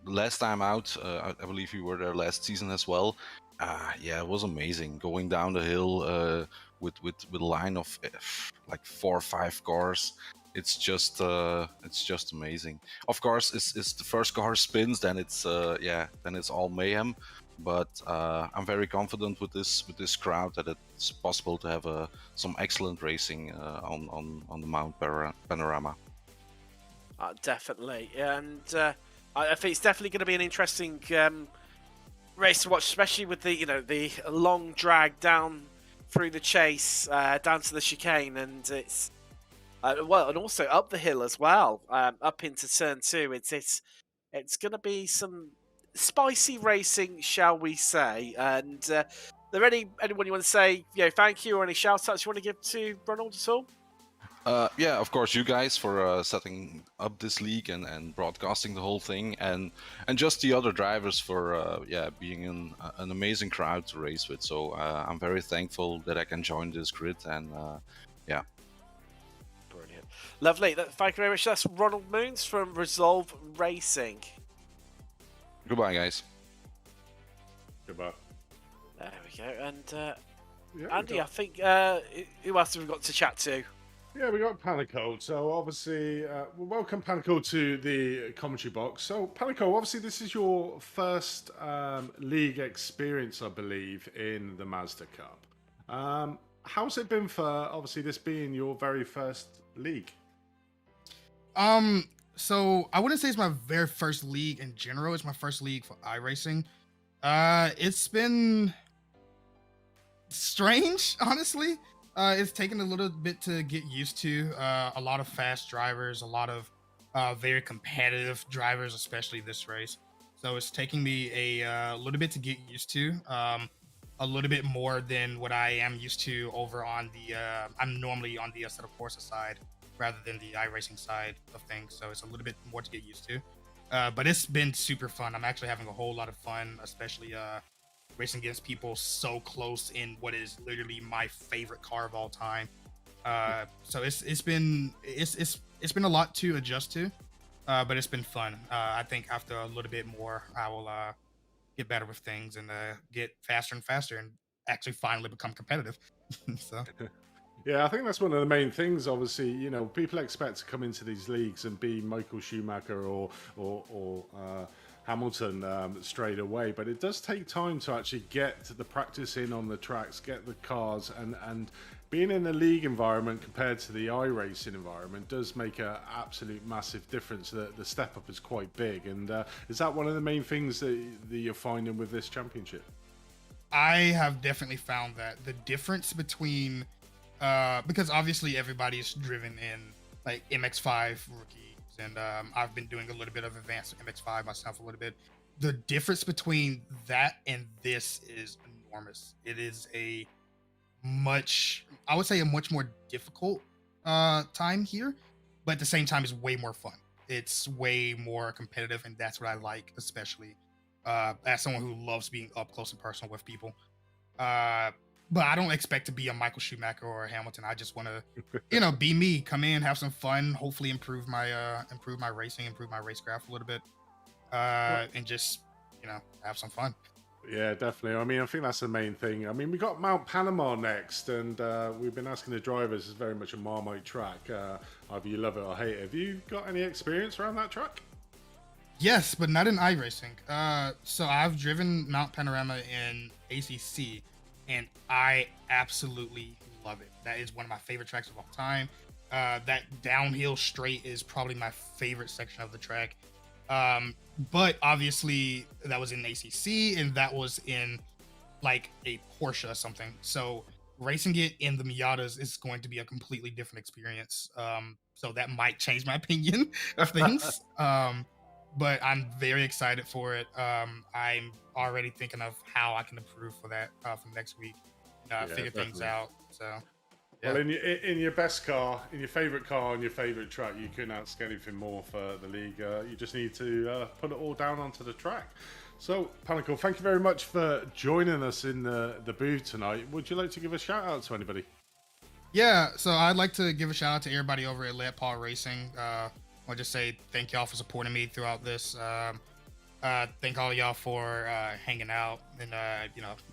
last time out, I believe you were there last season as well. Yeah, it was amazing going down the hill with a line of like 4 or 5 cars. It's just amazing. Of course, it's the first car spins, then it's all mayhem. But I'm very confident with this crowd that it's possible to have some excellent racing on the Mount Panorama. Definitely, and I think it's definitely going to be an interesting race to watch, especially with the long drag down through the chase down to the chicane, and it's and also up the hill as well, up into turn 2. It's going to be some spicy racing, shall we say? And there anyone you want to say thank you, or any shout outs you want to give to Ronald at all? Yeah, of course, you guys for setting up this league and broadcasting the whole thing, and just the other drivers for being an amazing crowd to race with. So I'm very thankful that I can join this grid, and yeah. Brilliant. Lovely. Thank you very much. That's Ronald Moons from Resolve Racing. Goodbye, guys. Goodbye. There we go. And Andy, I think who else have we got to chat to? Yeah, we got Panico. So obviously, welcome Panico to the commentary box. So Panico, obviously this is your first league experience, I believe, in the Mazda Cup. How's it been for obviously this being your very first league? So I wouldn't say it's my very first league in general. It's my first league for iRacing. It's been strange, honestly. It's taken a little bit to get used to. A lot of fast drivers, a lot of very competitive drivers, especially this race. So it's taking me a little bit to get used to. A little bit more than what I am used to over on the. I'm normally on the Assetto Corsa side rather than the iRacing side of things. So it's a little bit more to get used to. But it's been super fun. I'm actually having a whole lot of fun, especially racing against people so close in what is literally my favorite car of all time. So it's been a lot to adjust to, but it's been fun. I think after a little bit more, I will get better with things and get faster and faster and actually finally become competitive. So. Yeah, I think that's one of the main things. Obviously, people expect to come into these leagues and be Michael Schumacher or Hamilton straight away, but it does take time to actually get the practice in on the tracks, get the cars, and being in the league environment compared to the iRacing environment does make an absolute massive difference. The step up is quite big, and is that one of the main things that you're finding with this championship? I have definitely found that the difference between because obviously everybody's driven in like MX5 rookies, and I've been doing a little bit of advanced MX5 myself a little bit. The difference between that and this is enormous. It is I would say a much more difficult time here, but at the same time it's way more fun. It's way more competitive, and that's what I like, especially as someone who loves being up close and personal with people. But I don't expect to be a Michael Schumacher or a Hamilton. I just want to, be me, come in, have some fun, hopefully improve my racing, improve my racecraft a little bit, and just, have some fun. Yeah, definitely. I mean, I think that's the main thing. I mean, we got Mount Panama next, and we've been asking the drivers. It's very much a Marmite track. Either you love it or hate it. Have you got any experience around that track? Yes, but not in iRacing. So I've driven Mount Panorama in ACC, and I absolutely love it. That is one of my favorite tracks of all time. That downhill straight is probably my favorite section of the track. But obviously that was in ACC, and that was in like a Porsche or something. So racing it in the Miatas is going to be a completely different experience. So that might change my opinion of things. But I'm very excited for it. I'm already thinking of how I can improve for that for next week. Figure things out. So, yeah. Well, in your best car, in your favorite car, on your favorite track, you couldn't ask anything more for the league. You just need to put it all down onto the track. So, Panicle, thank you very much for joining us in the booth tonight. Would you like to give a shout out to anybody? Yeah, so I'd like to give a shout out to everybody over at Let Paul Racing. I'll just say thank y'all for supporting me throughout this. Thank all y'all for hanging out and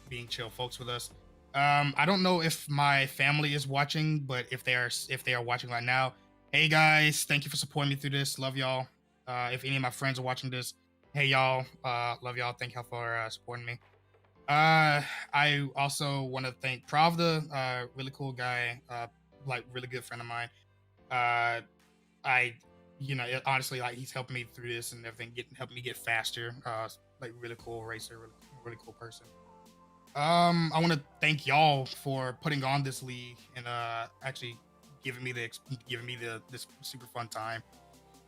being chill folks with us. I don't know if my family is watching, but if they are watching right now, hey guys, thank you for supporting me through this. Love y'all. If any of my friends are watching this, hey y'all, love y'all. Thank y'all for supporting me. I also want to thank Pravda, really cool guy, really good friend of mine. Honestly, he's helping me through this and everything, helping me get faster. Really cool racer, really cool person. I want to thank y'all for putting on this league and actually giving me this super fun time.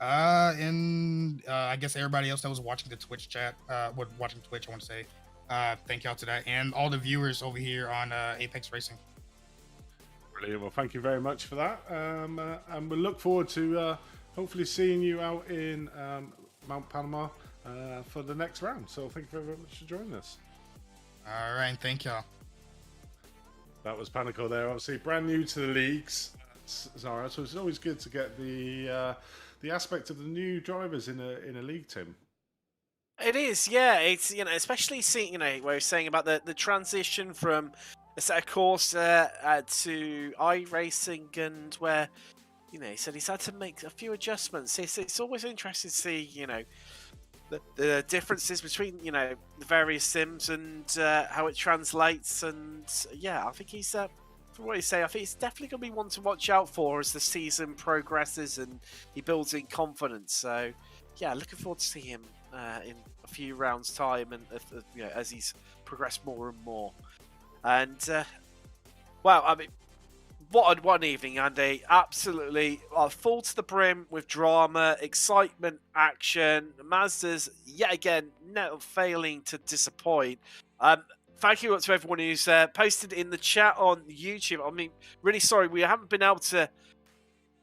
And I guess everybody else that was watching the Twitch chat, watching Twitch, I want to say thank y'all to that, and all the viewers over here on Apex Racing. Brilliant. Well, thank you very much for that. And we look forward to hopefully seeing you out in Mount Panama for the next round. So thank you very much for joining us. All right, thank y'all. That was Panicle there, obviously brand new to the leagues, Zara. So it's always good to get the aspect of the new drivers in a league, Tim. It is, yeah. It's especially seeing where he's saying about the transition from a set of course to iRacing, and where he said he's had to make a few adjustments. It's always interesting to see the differences between the various sims and how it translates, and yeah, I think he's from what you say, I think it's definitely going to be one to watch out for as the season progresses and he builds in confidence. So, yeah, looking forward to see him in a few rounds' time, and as he's progressed more and more. And wow, I mean, what an evening, Andy! Absolutely full to the brim with drama, excitement, action. Mazda's yet again not failing to disappoint. Thank you to everyone who's posted in the chat on YouTube. I mean, really sorry we haven't been able to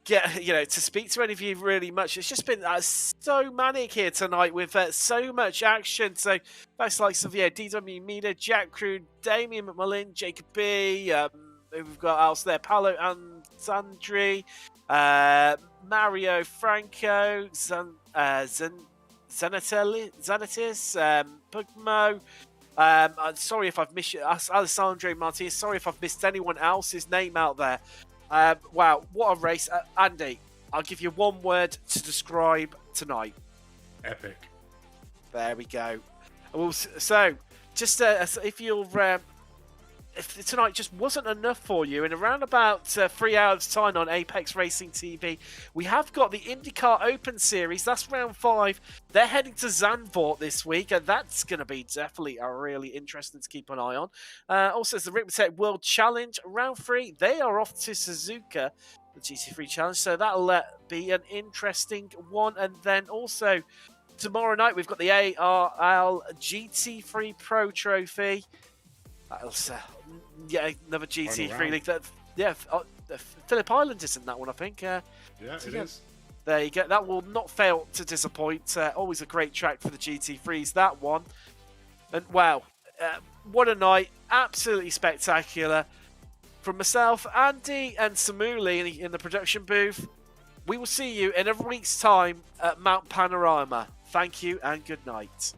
get to speak to any of you really much. It's just been so manic here tonight with so much action. So thanks likes of DW Mida, Jack Crew, Damien McMullin, Jacob B. We've got else there, Paolo and Sandri, Mario Franco, Zanatis, Pugmo. I'm sorry if I've missed Alessandro Martinez. Sorry if I've missed anyone else's name out there. Wow, what a race. Andy, I'll give you one word to describe tonight. Epic. There we go. So, just if you're... if tonight just wasn't enough for you, in around about 3 hours' time on Apex Racing TV, we have got the IndyCar Open Series. That's round 5. They're heading to Zandvoort this week, and that's going to be definitely a really interesting to keep an eye on. Also, the Riptech World Challenge, round 3. They are off to Suzuka, the GT3 Challenge, so that'll be an interesting one. And then also, tomorrow night, we've got the ARL GT3 Pro Trophy. That's another GT3 league. Phillip Island is in that one, I think. It is. There you go. That will not fail to disappoint. Always a great track for the GT3s, that one. And wow, what a night. Absolutely spectacular. From myself, Andy, and Samuli in the production booth, we will see you in a week's time at Mount Panorama. Thank you and good night.